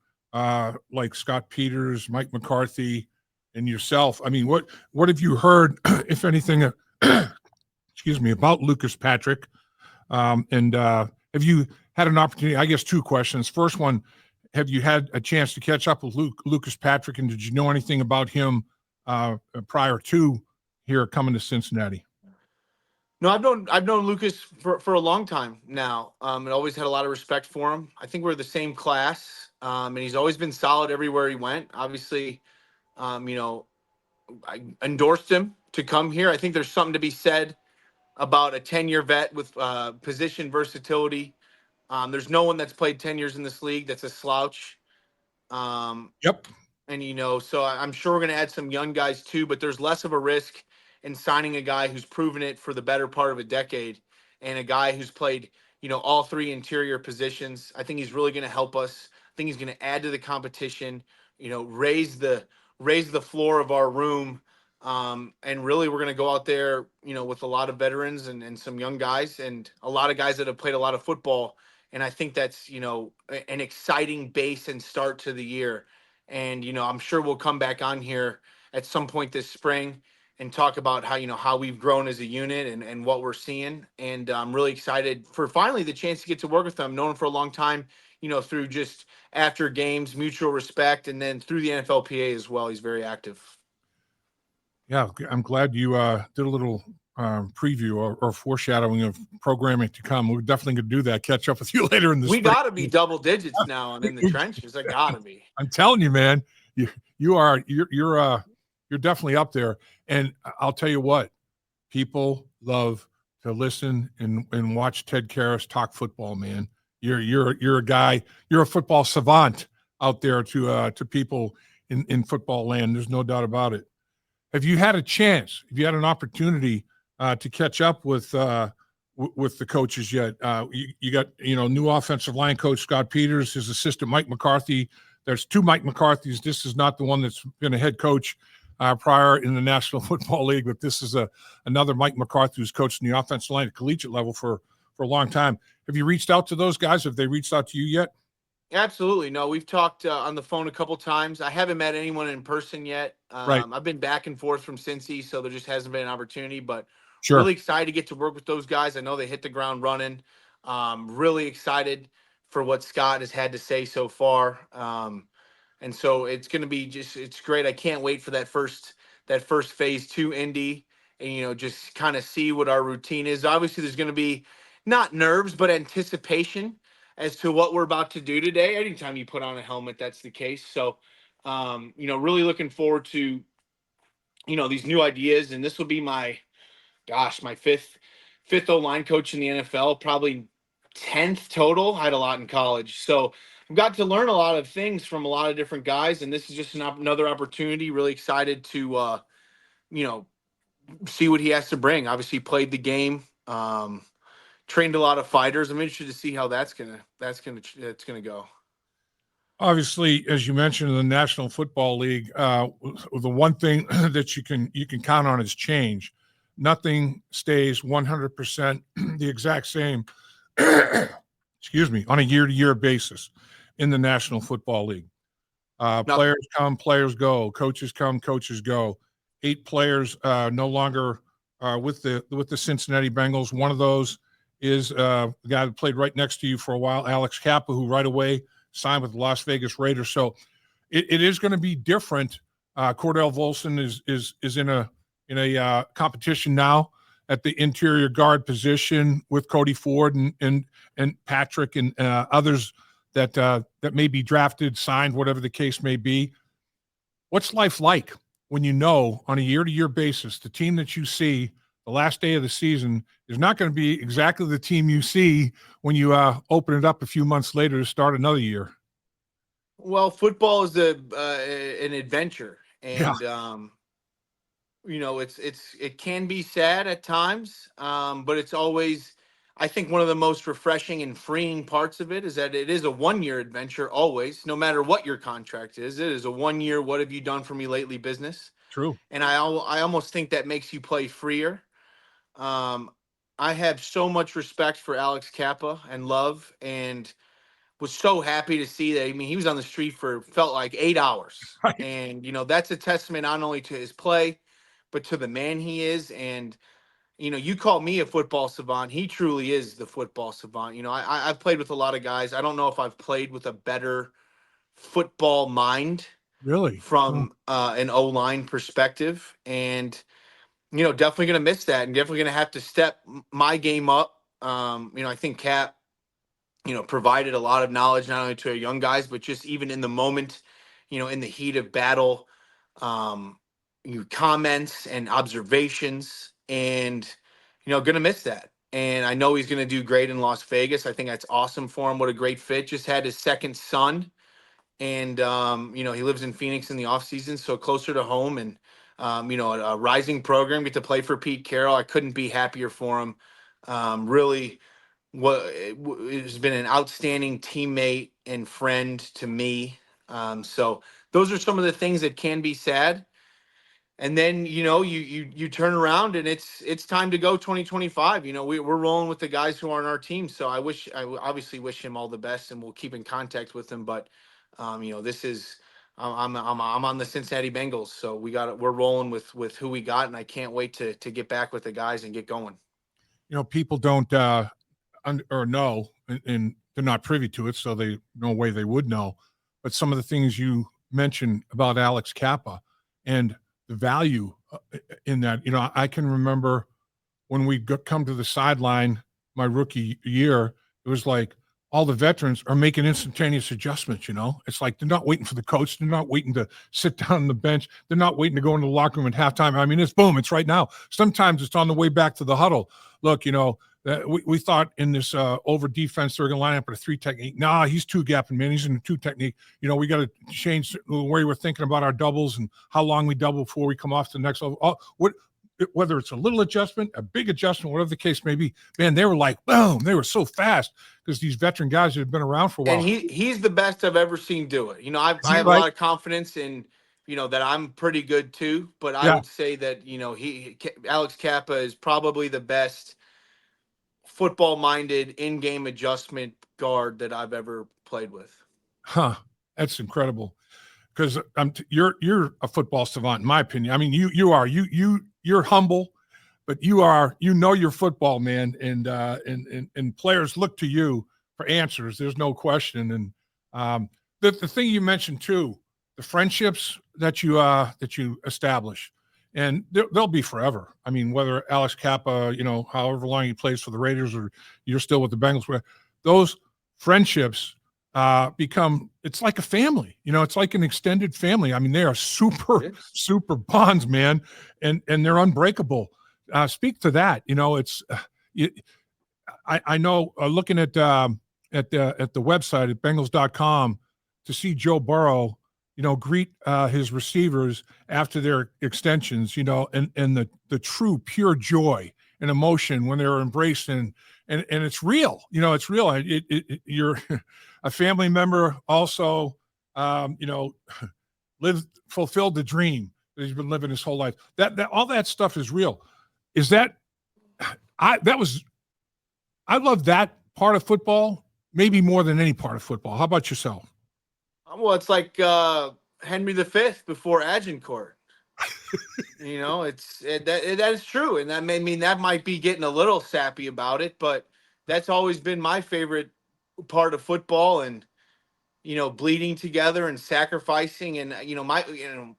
like Scott Peters, Mike McCarthy, and yourself. I mean, what have you heard, if anything, excuse me, about Lucas Patrick? And have you had an opportunity? I guess two questions. First one, have you had a chance to catch up with Lucas Patrick, and did you know anything about him prior to here coming to Cincinnati? No, I've known Lucas for a long time now. And always had a lot of respect for him. I think we're the same class. And he's always been solid everywhere he went. Obviously, I endorsed him to come here. I think there's something to be said about a 10-year vet with position versatility. There's no one that's played 10 years in this league that's a slouch. Yep. And so I'm sure we're going to add some young guys too, but there's less of a risk in signing a guy who's proven it for the better part of a decade, and a guy who's played all three interior positions. I think he's really going to help us. I think he's going to add to the competition, raise the floor of our room. And really we're going to go out there with a lot of veterans and some young guys and a lot of guys that have played a lot of football. And I think that's an exciting base and start to the year. And I'm sure we'll come back on here at some point this spring and talk about how we've grown as a unit and what we're seeing. And I'm really excited for finally the chance to get to work with them. Known him for a long time, through just after games, mutual respect, and then through the NFLPA as well. He's very active. Yeah, I'm glad you did a little preview or foreshadowing of programming to come. We're definitely going to do that. Catch up with you later in the We spring. got to be double digits now and in the trenches. I got to be. I'm telling you, man, you're definitely up there. And I'll tell you what, people love to listen and watch Ted Karras talk football, man. You're a guy, you're a football savant out there to people in football land. There's no doubt about it. Have you had a chance? Have you had an opportunity to catch up with the coaches yet? You got new offensive line coach Scott Peters, his assistant Mike McCarthy. There's two Mike McCarthys. This is not the one that's been a head coach prior in the National Football League, but this is another Mike McCarthy who's coached in the offensive line at collegiate level for a long time. Have you reached out to those guys? Have they reached out to you yet? Absolutely. No, we've talked on the phone a couple times. I haven't met anyone in person yet. Right. I've been back and forth from Cincy, so there just hasn't been an opportunity, but Sure. really excited to get to work with those guys. I know they hit the ground running. Really excited for what Scott has had to say so far. And so it's going to be it's great. I can't wait for that first phase 2 Indy and, just kind of see what our routine is. Obviously there's going to be not nerves, but anticipation as to what we're about to do today. Anytime you put on a helmet, that's the case. So, really looking forward to, these new ideas. And this will be my fifth O-line coach in the NFL, probably 10th total. I had a lot in college. So I've got to learn a lot of things from a lot of different guys. And this is just another opportunity. Really excited to, see what he has to bring. Obviously played the game, trained a lot of fighters. I'm interested to see how that's gonna go. Obviously, as you mentioned, in the National Football League, the one thing that you can count on is change. Nothing stays 100% the exact same. Excuse me, on a year-to-year basis in the National Football League. Players come, players go. Coaches come, coaches go. 8 players no longer with the Cincinnati Bengals. One of those is the guy that played right next to you for a while, Alex Kappa, who right away signed with the Las Vegas Raiders. So it is going to be different. Cordell Volson is in a competition now at the interior guard position with Cody Ford and Patrick and others that may be drafted, signed, whatever the case may be. What's life like when you know on a year-to-year basis the team that you see the last day of the season is not going to be exactly the team you see when you open it up a few months later to start another year? Well, football is an adventure, Yeah, and it can be sad at times, but it's always, I think, one of the most refreshing and freeing parts of it is that it is a 1 year adventure always, no matter what your contract is. It is a 1 year, what have you done for me lately business, true. and I almost think that makes you play freer. Um, I have so much respect for Alex Kappa and love, and was so happy to see that. I mean, he was on the street for felt like 8 hours, Right. and that's a testament not only to his play, but to the man he is. And you call me a football savant. He truly is the football savant. I've played with a lot of guys. I don't know if I've played with a better football mind Really? Oh, from an O-line perspective, and definitely going to miss that, and definitely going to have to step my game up. I think Cap provided a lot of knowledge not only to our young guys, but just even in the moment, in the heat of battle, um, comments and observations, and gonna miss that. And I know he's gonna do great in Las Vegas. I think that's awesome for him. What a great fit. Just had his second son, and he lives in Phoenix in the off season, so closer to home, and a rising program. Get to play for Pete Carroll. I couldn't be happier for him. Really what has been an outstanding teammate and friend to me. So those are some of the things that can be sad. And then you turn around and it's time to go 2025. We're rolling with the guys who are on our team. So obviously wish him all the best, and we'll keep in contact with him. But this is I'm on the Cincinnati Bengals, so we're rolling with who we got, and I can't wait to get back with the guys and get going. people don't or know, and they're not privy to it, so they no way they would know. But some of the things you mentioned about Alex Kappa and the value in that, I can remember when we come to the sideline my rookie year, it was like all the veterans are making instantaneous adjustments. It's like they're not waiting for the coach. They're not waiting to sit down on the bench. They're not waiting to go into the locker room at halftime. I mean, it's boom, it's right now. Sometimes it's on the way back to the huddle. Look, we thought in this over defense they're going to line up with a 3 technique. Nah, he's 2 gapping, man. He's in a 2 technique. We got to change the way we're thinking about our doubles and how long we double before we come off to the next level. Whether it's a little adjustment, a big adjustment, whatever the case may be, man, they were like, boom, they were so fast because these veteran guys that have been around for a while. And he's the best I've ever seen do it. I have a lot of confidence in, that I'm pretty good too, but I would say that, Alex Kappa is probably the best football minded in-game adjustment guard that I've ever played with. Huh. That's incredible. Because you're a football savant, in my opinion. I mean, you're humble, but you're football, man, and players look to you for answers. There's no question. And the thing you mentioned too, the friendships that you establish, and they'll be forever. I mean, whether Alex Kappa, however long he plays for the Raiders, or you're still with the Bengals, those friendships it's like a family. It's like an extended family. I mean, they are super bonds, man, and they're unbreakable. Speak to that. I know looking at the website at Bengals.com to see Joe Burrow, greet his receivers after their extensions, and the true pure joy and emotion when they're embraced and it's real. It's real. You're a family member also, fulfilled the dream that he's been living his whole life. That all that stuff is real. Is that I love that part of football maybe more than any part of football. How about yourself? Well, it's like Henry V before Agincourt. That is true, and that might be getting a little sappy about it, but that's always been my favorite part of football, and bleeding together and sacrificing, and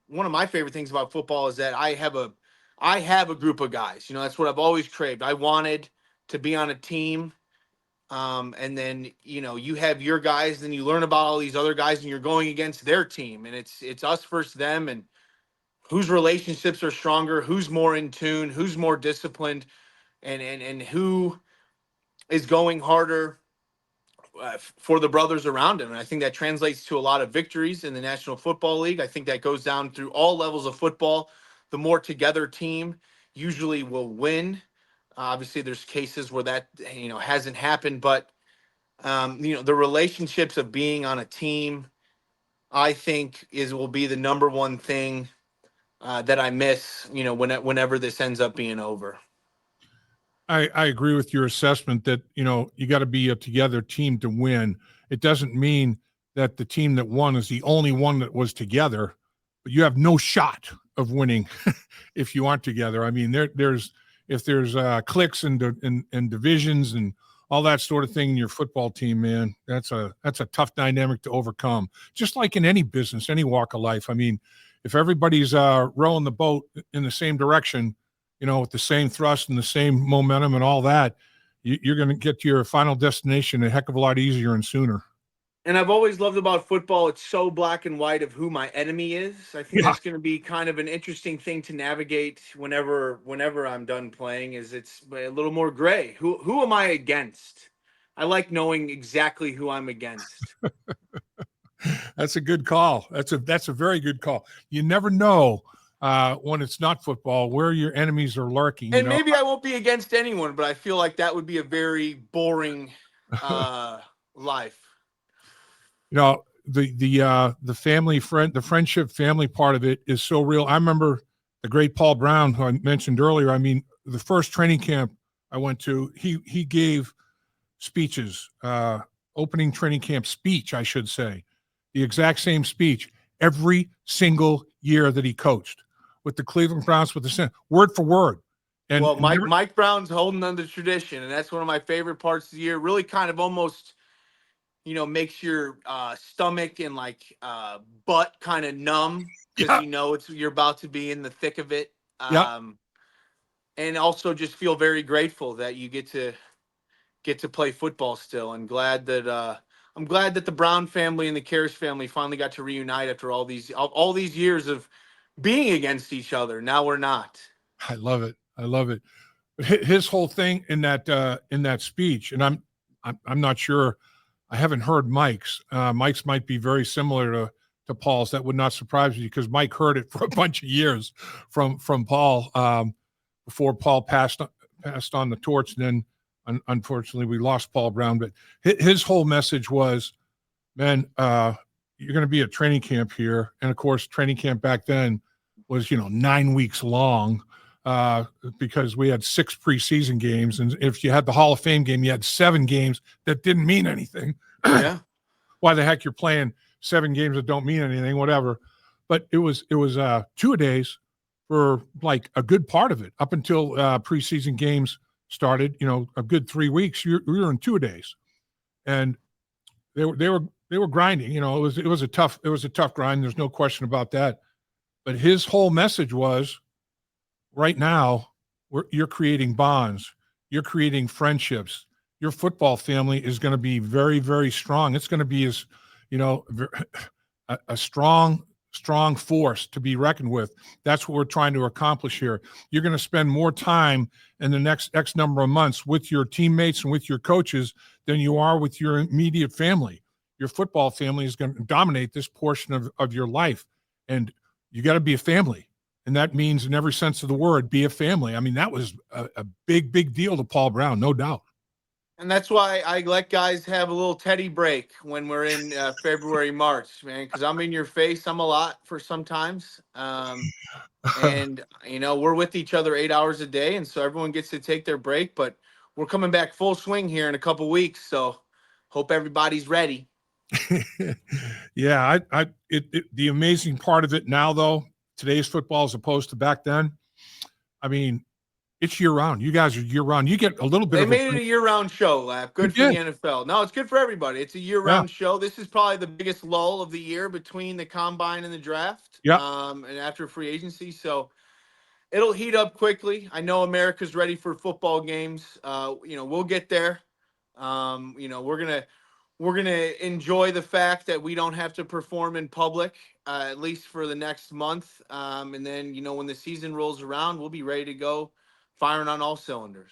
one of my favorite things about football is that I have a group of guys. That's what I've always craved. I wanted to be on a team, and then you have your guys, then you learn about all these other guys, and you're going against their team, and it's us versus them, and whose relationships are stronger, who's more in tune, who's more disciplined, and who is going harder for the brothers around him. And I think that translates to a lot of victories in the National Football League. I think that goes down through all levels of football. The more together team usually will win. Obviously, there's cases where that hasn't happened, but the relationships of being on a team, I think, will be the number one thing that I miss. Whenever this ends up being over. I agree with your assessment that, you got to be a together team to win. It doesn't mean that the team that won is the only one that was together, but you have no shot of winning if you aren't together. I mean, if there's cliques and divisions and all that sort of thing in your football team, man, that's a tough dynamic to overcome. Just like in any business, any walk of life. I mean, if everybody's rowing the boat in the same direction, with the same thrust and the same momentum and all that, you're going to get to your final destination a heck of a lot easier and sooner. And I've always loved about football, it's so black and white of who my enemy is. I think that's going to be kind of an interesting thing to navigate whenever I'm done playing, is it's a little more gray. Who am I against? I like knowing exactly who I'm against. That's a good call. That's a very good call. You never know when it's not football where your enemies are lurking. And maybe I won't be against anyone, but I feel like that would be a very boring life. The family the friendship family part of it is so real. I remember the great Paul Brown, who I mentioned earlier. I mean, the first training camp I went to, he gave speeches, opening training camp speech, I should say, the exact same speech every single year that he coached with the Cleveland Browns, with the word for word. And well, Mike Brown's holding on to tradition, and that's one of my favorite parts of the year. Really kind of almost, makes your stomach and butt kind of numb, because you're about to be in the thick of it. And also just feel very grateful that you get to play football still, and glad that I'm glad that the Brown family and the Karras family finally got to reunite after all these years of being against each other. Now we're not. I love it. His whole thing in that speech, and I'm not sure. I haven't heard Mike's. Mike's might be very similar to Paul's. That would not surprise me, because Mike heard it for a bunch of years from Paul before Paul passed on the torch. And then, unfortunately, we lost Paul Brown. But his whole message was, man, you're going to be at training camp here. And, of course, training camp back then was, 9 weeks long, because we had 6 preseason games. And if you had the Hall of Fame game, you had 7 games that didn't mean anything. Yeah. Why the heck you're playing 7 games that don't mean anything, whatever. But it was 2-a-days for like a good part of it, up until preseason games started. A good 3 weeks. We were in 2-a-days, and they were grinding. It was a tough grind. There's no question about that. But his whole message was, right now, you're creating bonds, you're creating friendships. Your football family is going to be very, very strong. It's going to be a strong force to be reckoned with. That's what we're trying to accomplish here. You're going to spend more time in the next X number of months with your teammates and with your coaches than you are with your immediate family. Your football family is going to dominate this portion of your life, and you got to be a family. And that means, in every sense of the word, be a family. I mean, that was a big, big deal to Paul Brown, no doubt. And that's why I let guys have a little Teddy break when we're in February, March, man, because I'm in your face. I'm a lot for sometimes. And, we're with each other 8 hours a day. And so everyone gets to take their break. But we're coming back full swing here in a couple weeks. So hope everybody's ready. Yeah, the amazing part of it now, though, today's football as opposed to back then. I mean, it's year round. You guys are year round. You get a little bit They of a made it a year-round show, Lap. You Good for the did. NFL. No, it's good for everybody. It's a Yeah. year-round show. This is probably the biggest lull of the year between the combine and the draft, Yeah. and after free agency. So it'll heat up quickly. I know America's ready for football games. We'll get there. We're gonna enjoy the fact that we don't have to perform in public, at least for the next month. And then when the season rolls around, we'll be ready to go, firing on all cylinders.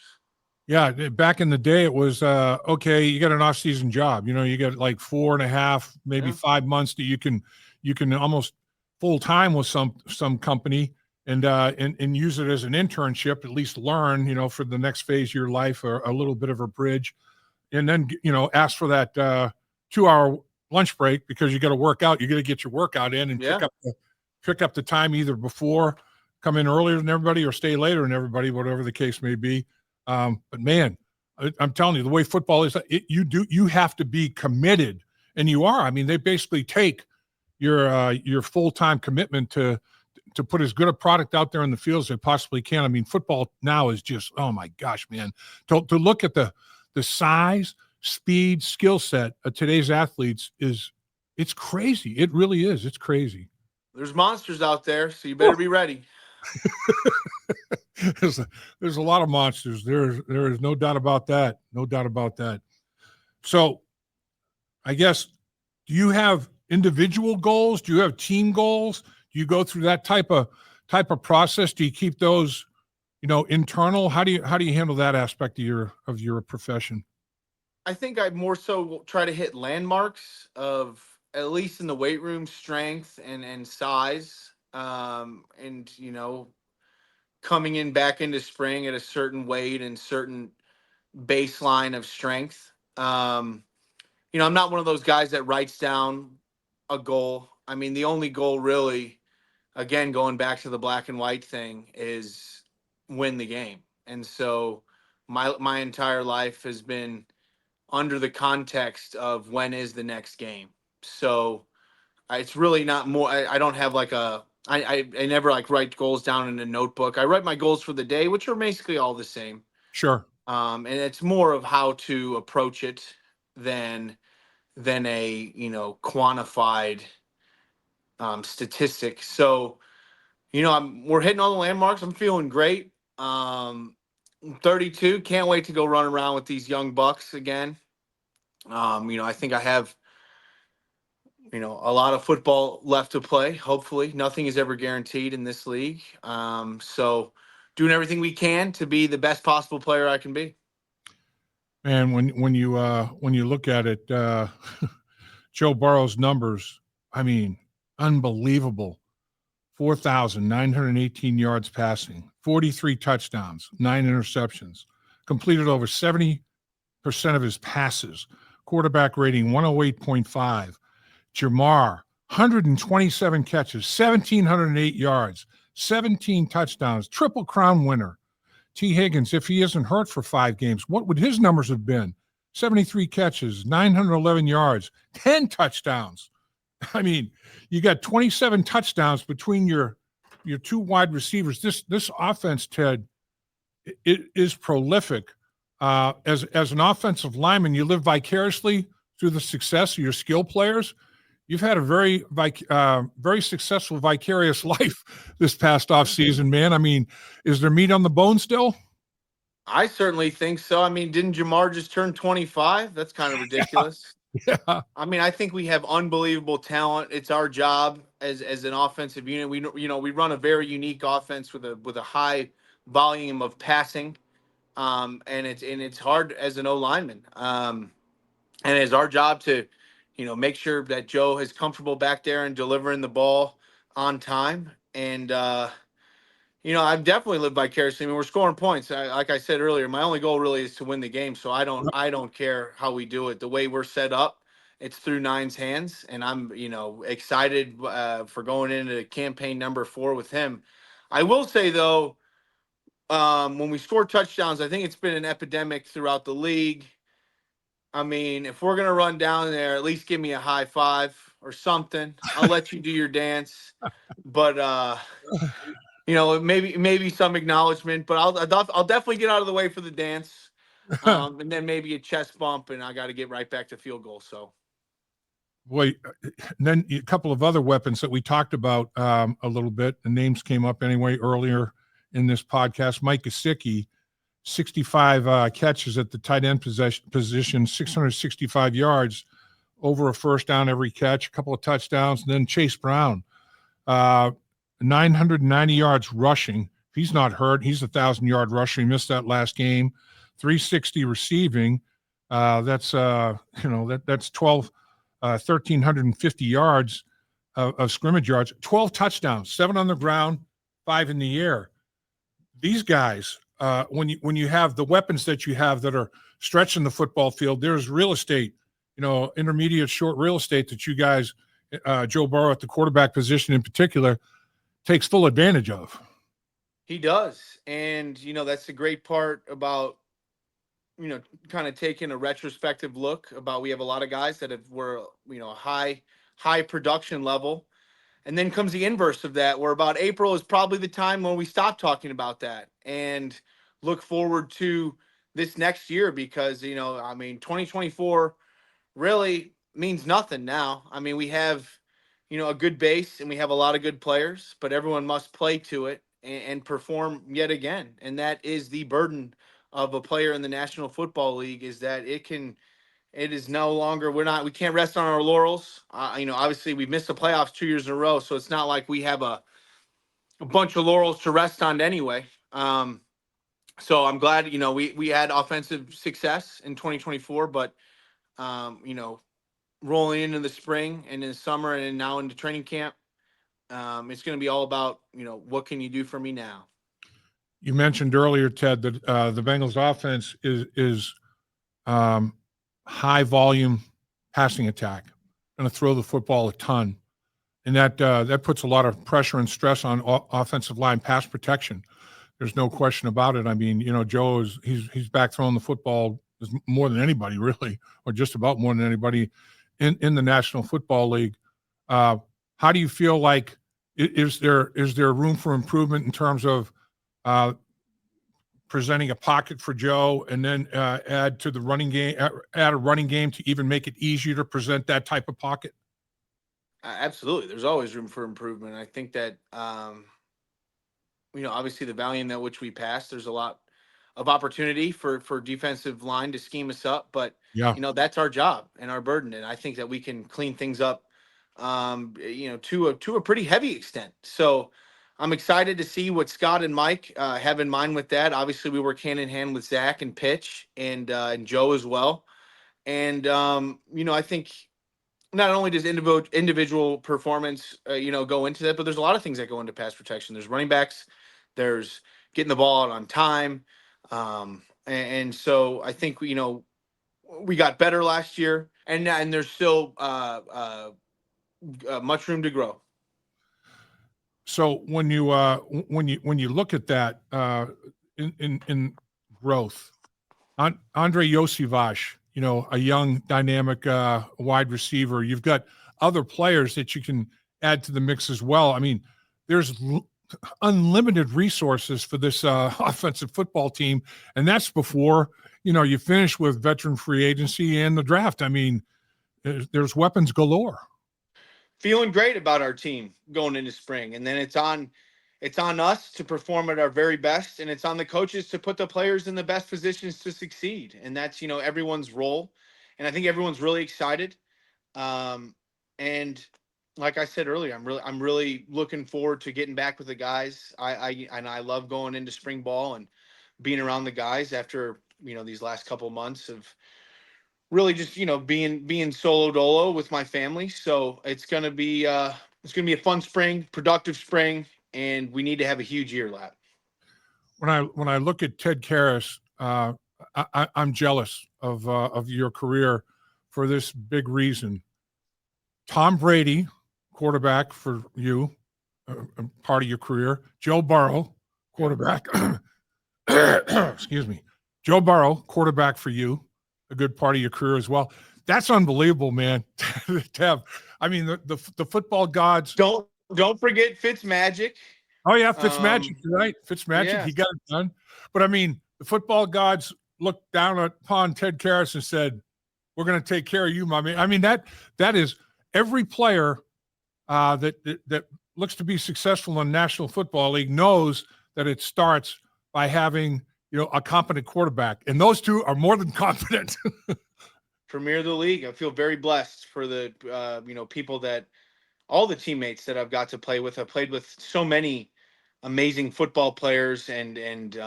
Yeah, back in the day, it was okay. You got an off-season job. You get like 4.5, maybe Yeah. 5 months that you can almost full time with some company and use it as an internship. At least learn, for the next phase of your life, or a little bit of a bridge, and then ask for that 2-hour lunch break because you got to work out. You got to get your workout in and Yeah. pick up the time either before, come in earlier than everybody, or stay later than everybody, whatever the case may be. But man, I'm telling you, the way football is, you have to be committed, and you are. I mean, they basically take your full-time commitment to put as good a product out there in the field as they possibly can. I mean, football now is just, oh my gosh, man, to look at the size, speed, skill set of today's athletes it's crazy. It really is. It's crazy. There's monsters out there, so you better be ready. There's a lot of monsters. There is no doubt about that. No doubt about that. So, I guess, do you have individual goals? Do you have team goals? Do you go through that type of process? Do you keep those, internal? How do you handle that aspect of your profession? I think I more so try to hit landmarks of, at least in the weight room, strength and size, and coming in back into spring at a certain weight and certain baseline of strength. I'm not one of those guys that writes down a goal. I mean, the only goal really, again, going back to the black and white thing, is win the game. And so my entire life has been under the context of when is the next game. So it's really not more. I don't have like I never like write goals down in a notebook. I write my goals for the day, which are basically all the same. Sure. And it's more of how to approach it than a quantified statistic. So we're hitting all the landmarks. I'm feeling great. 32. Can't wait to go run around with these young bucks again. I think I have a lot of football left to play. Hopefully, nothing is ever guaranteed in this league. So doing everything we can to be the best possible player I can be. And when you look at it, Joe Burrow's numbers, I mean, unbelievable. 4,918 yards passing, 43 touchdowns, 9 interceptions, completed over 70% of his passes, quarterback rating 108.5. Jamar, 127 catches, 1,708 yards, 17 touchdowns, Triple Crown winner. T. Higgins, if he isn't hurt for 5 games, what would his numbers have been? 73 catches, 911 yards, 10 touchdowns. I mean, you got 27 touchdowns between your 2 wide receivers. This offense, Ted, it is prolific. As an offensive lineman, you live vicariously through the success of your skill players. You've had a very successful vicarious life this past offseason, man. I mean, is there meat on the bone still? I certainly think so. I mean, didn't Jamar just turn 25? That's kind of ridiculous. Yeah. I mean, I think we have unbelievable talent. It's our job as an offensive unit. We run a very unique offense with a high volume of passing, and it's hard as an O lineman. And it's our job to, make sure that Joe is comfortable back there and delivering the ball on time. And I've definitely lived vicariously. I mean, we're scoring points. Like I said earlier, my only goal really is to win the game. So I don't care how we do it. The way we're set up, it's through Nine's hands, and I'm excited for going into campaign number 4 with him. I will say though, when we score touchdowns, I think it's been an epidemic throughout the league. I mean, if we're gonna run down there, at least give me a high five. or something. I'll let you do your dance, but maybe some acknowledgement. But I'll definitely get out of the way for the dance, and then maybe a chest bump, and I got to get right back to field goal. So. Boy, and then a couple of other weapons that we talked about a little bit. The names came up anyway earlier in this podcast. Mike Gesicki, 65 catches at the tight end position, 665 yards, over a first down every catch, a couple of touchdowns. And then Chase Brown, 990 yards rushing. If he's not hurt, he's 1,000-yard rusher. He missed that last game. 360 receiving. That's 1,350 yards of scrimmage yards, 12 touchdowns, 7 on the ground, 5 in the air. These guys, when you have the weapons that you have that are stretching the football field, there's real estate, intermediate, short real estate that you guys, Joe Burrow at the quarterback position in particular, takes full advantage of. He does. And, that's the great part about, kind of taking a retrospective look about, we have a lot of guys that were high production level. And then comes the inverse of that, where about April is probably the time when we stop talking about that and look forward to this next year, because, 2024 really means nothing now. I mean, we have, a good base and we have a lot of good players, but everyone must play to it and perform yet again. And that is the burden of a player in the National Football League, is that it is no longer, we can't rest on our laurels. Obviously we missed the playoffs 2 years in a row, so it's not like we have a bunch of laurels to rest on anyway. So I'm glad, we had offensive success in 2024, but, rolling into the spring and in the summer and now into training camp, it's going to be all about, what can you do for me now? You mentioned earlier, Ted, that the Bengals offense is high volume passing attack, going to throw the football a ton, and that puts a lot of pressure and stress on offensive line pass protection. There's no question about it. I mean, Joe he's back throwing the football more than anybody, really, or just about more than anybody in the National Football League. How do you feel like is there room for improvement in terms of presenting a pocket for Joe, and then add to the running game, add a running game to even make it easier to present that type of pocket? Absolutely. There's always room for improvement. I think that, obviously the volume at which we pass, there's a lot of opportunity for defensive line to scheme us up, but Yeah. That's our job and our burden. And I think that we can clean things up, to a pretty heavy extent. So I'm excited to see what Scott and Mike have in mind with that. Obviously we work hand in hand with Zach and Pitch and Joe as well. And, I think not only does individual performance, go into that, but there's a lot of things that go into pass protection. There's running backs, there's getting the ball out on time. And so I think, we got better last year, and there's still much room to grow. So when you look at that in growth, Andre Josivas, a young dynamic wide receiver, you've got other players that you can add to the mix as well. I mean, there's unlimited resources for this offensive football team, and that's before you finish with veteran free agency and the draft. I mean, there's weapons galore. Feeling great about our team going into spring, and then it's on us to perform at our very best, and it's on the coaches to put the players in the best positions to succeed. And that's, everyone's role. And I think everyone's really excited. And like I said earlier, I'm really looking forward to getting back with the guys. I love going into spring ball and being around the guys after, these last couple of months of really just, being solo dolo with my family. So it's going to be a fun spring, productive spring. And we need to have a huge year, Lap. When I look at Ted Karras, I'm jealous of your career for this big reason. Tom Brady, quarterback for you, part of your career. Joe Burrow, quarterback. Excuse me. Joe Burrow, quarterback for you, a good part of your career as well. That's unbelievable, man. To have I mean, the football gods. Don't forget Fitzmagic. Oh yeah, Fitzmagic, right? Fitzmagic, yeah. He got it done. But I mean, the football gods looked down upon Ted Karras and said, "We're going to take care of you, my man." I mean, that is every player that looks to be successful in the National Football League knows that it starts by having a competent quarterback, and those two are more than competent. Premier of the league. I feel very blessed for the people that all the teammates that I've got to play with. I've played with so many amazing football players and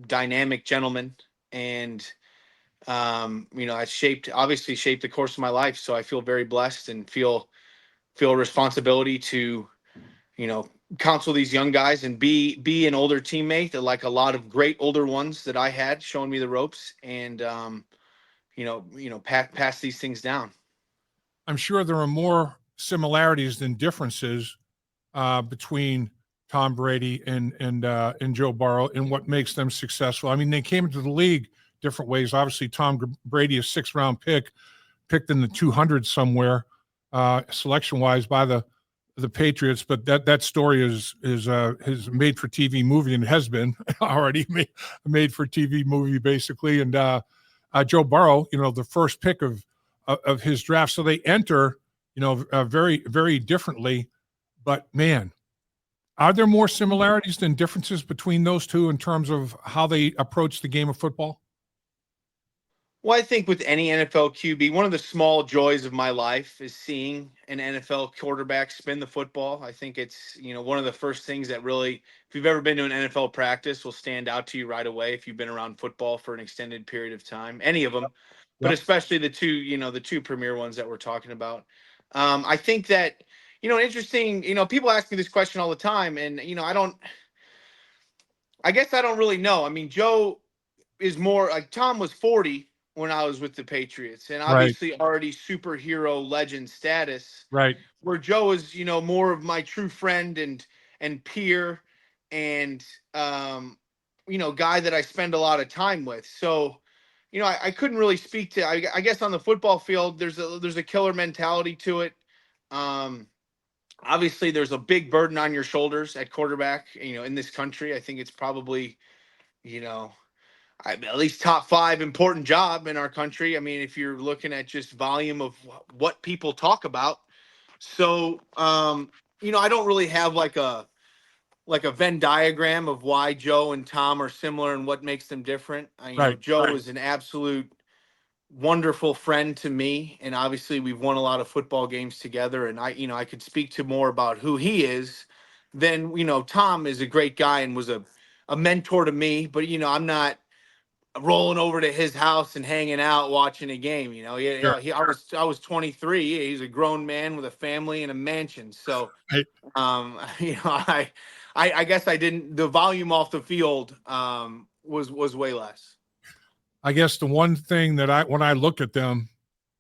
dynamic gentlemen, and I obviously shaped the course of my life. So I feel very blessed and feel a responsibility to counsel these young guys and be an older teammate, like a lot of great older ones that I had showing me the ropes, and pass these things down. I'm sure there are more similarities than differences between Tom Brady and Joe Burrow and what makes them successful. I mean, they came into the league different ways. Obviously, Tom Brady, a 6th-round pick, picked in the 200s somewhere, selection-wise by the Patriots. But that story is made for TV movie, and has been already made for TV movie basically. And Joe Burrow, the first pick of his draft, so they enter, very, very differently. But man, are there more similarities than differences between those two in terms of how they approach the game of football? Well, I think with any NFL QB, one of the small joys of my life is seeing an NFL quarterback spin the football. I think it's, one of the first things that really, if you've ever been to an NFL practice, will stand out to you right away if you've been around football for an extended period of time, any of them, but especially the two premier ones that we're talking about. I think that, interesting, people ask me this question all the time, and, I guess I don't really know. I mean, Joe is more like Tom was 40 when I was with the Patriots, and obviously already superhero legend status. Right. Where Joe is, more of my true friend and peer, and guy that I spend a lot of time with. So, I couldn't really speak to. I guess on the football field, there's a killer mentality to it. Obviously, there's a big burden on your shoulders at quarterback. In this country, I think it's probably, at least top 5 important job in our country. I mean, if you're looking at just volume of what people talk about. So, I don't really have like a Venn diagram of why Joe and Tom are similar and what makes them different. Joe is an absolute wonderful friend to me, and obviously we've won a lot of football games together, and I could speak to more about who he is than, Tom is a great guy and was a mentor to me, but I'm not rolling over to his house and hanging out watching a game. I was 23. He's a grown man with a family and a mansion. So, I guess I didn't. The volume off the field was way less. I guess the one thing that when I look at them,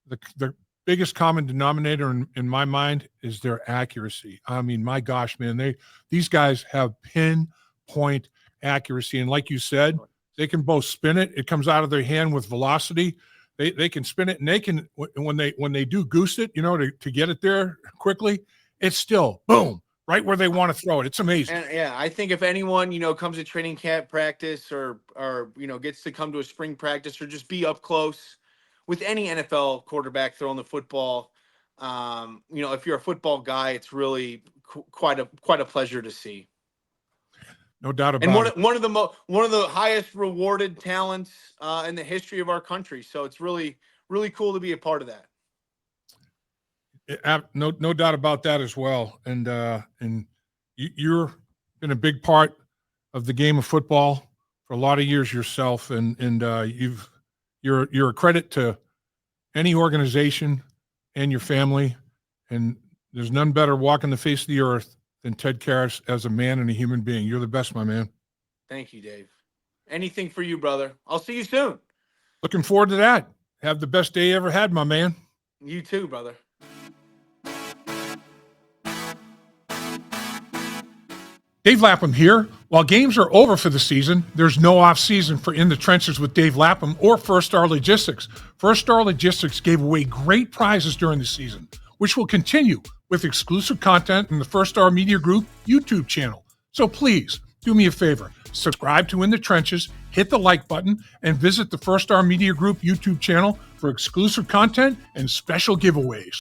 the biggest common denominator in my mind is their accuracy. I mean, my gosh, man, these guys have pinpoint accuracy, and like you said, they can both spin it. It comes out of their hand with velocity. They can spin it, and they can when they do goose it, to get it there quickly. It's still boom right where they want to throw it. It's amazing. And I think if anyone comes to training camp practice or gets to come to a spring practice or just be up close with any NFL quarterback throwing the football, if you're a football guy, it's really quite a pleasure to see. No doubt about it. And one of the highest rewarded talents in the history of our country. So it's really, really cool to be a part of that. No doubt about that as well. And you're been a big part of the game of football for a lot of years yourself, and you're a credit to any organization and your family. And there's none better walking the face of the earth than Ted Karras as a man and a human being. You're the best, my man. Thank you, Dave. Anything for you, brother. I'll see you soon. Looking forward to that. Have the best day you ever had, my man. You too, brother. Dave Lapham here. While games are over for the season, there's no off-season for In the Trenches with Dave Lapham or First Star Logistics. First Star Logistics gave away great prizes during the season. which will continue with exclusive content in the First Star Media Group YouTube channel. So please do me a favor, subscribe to In the Trenches, hit the like button, and visit the First Star Media Group YouTube channel for exclusive content and special giveaways.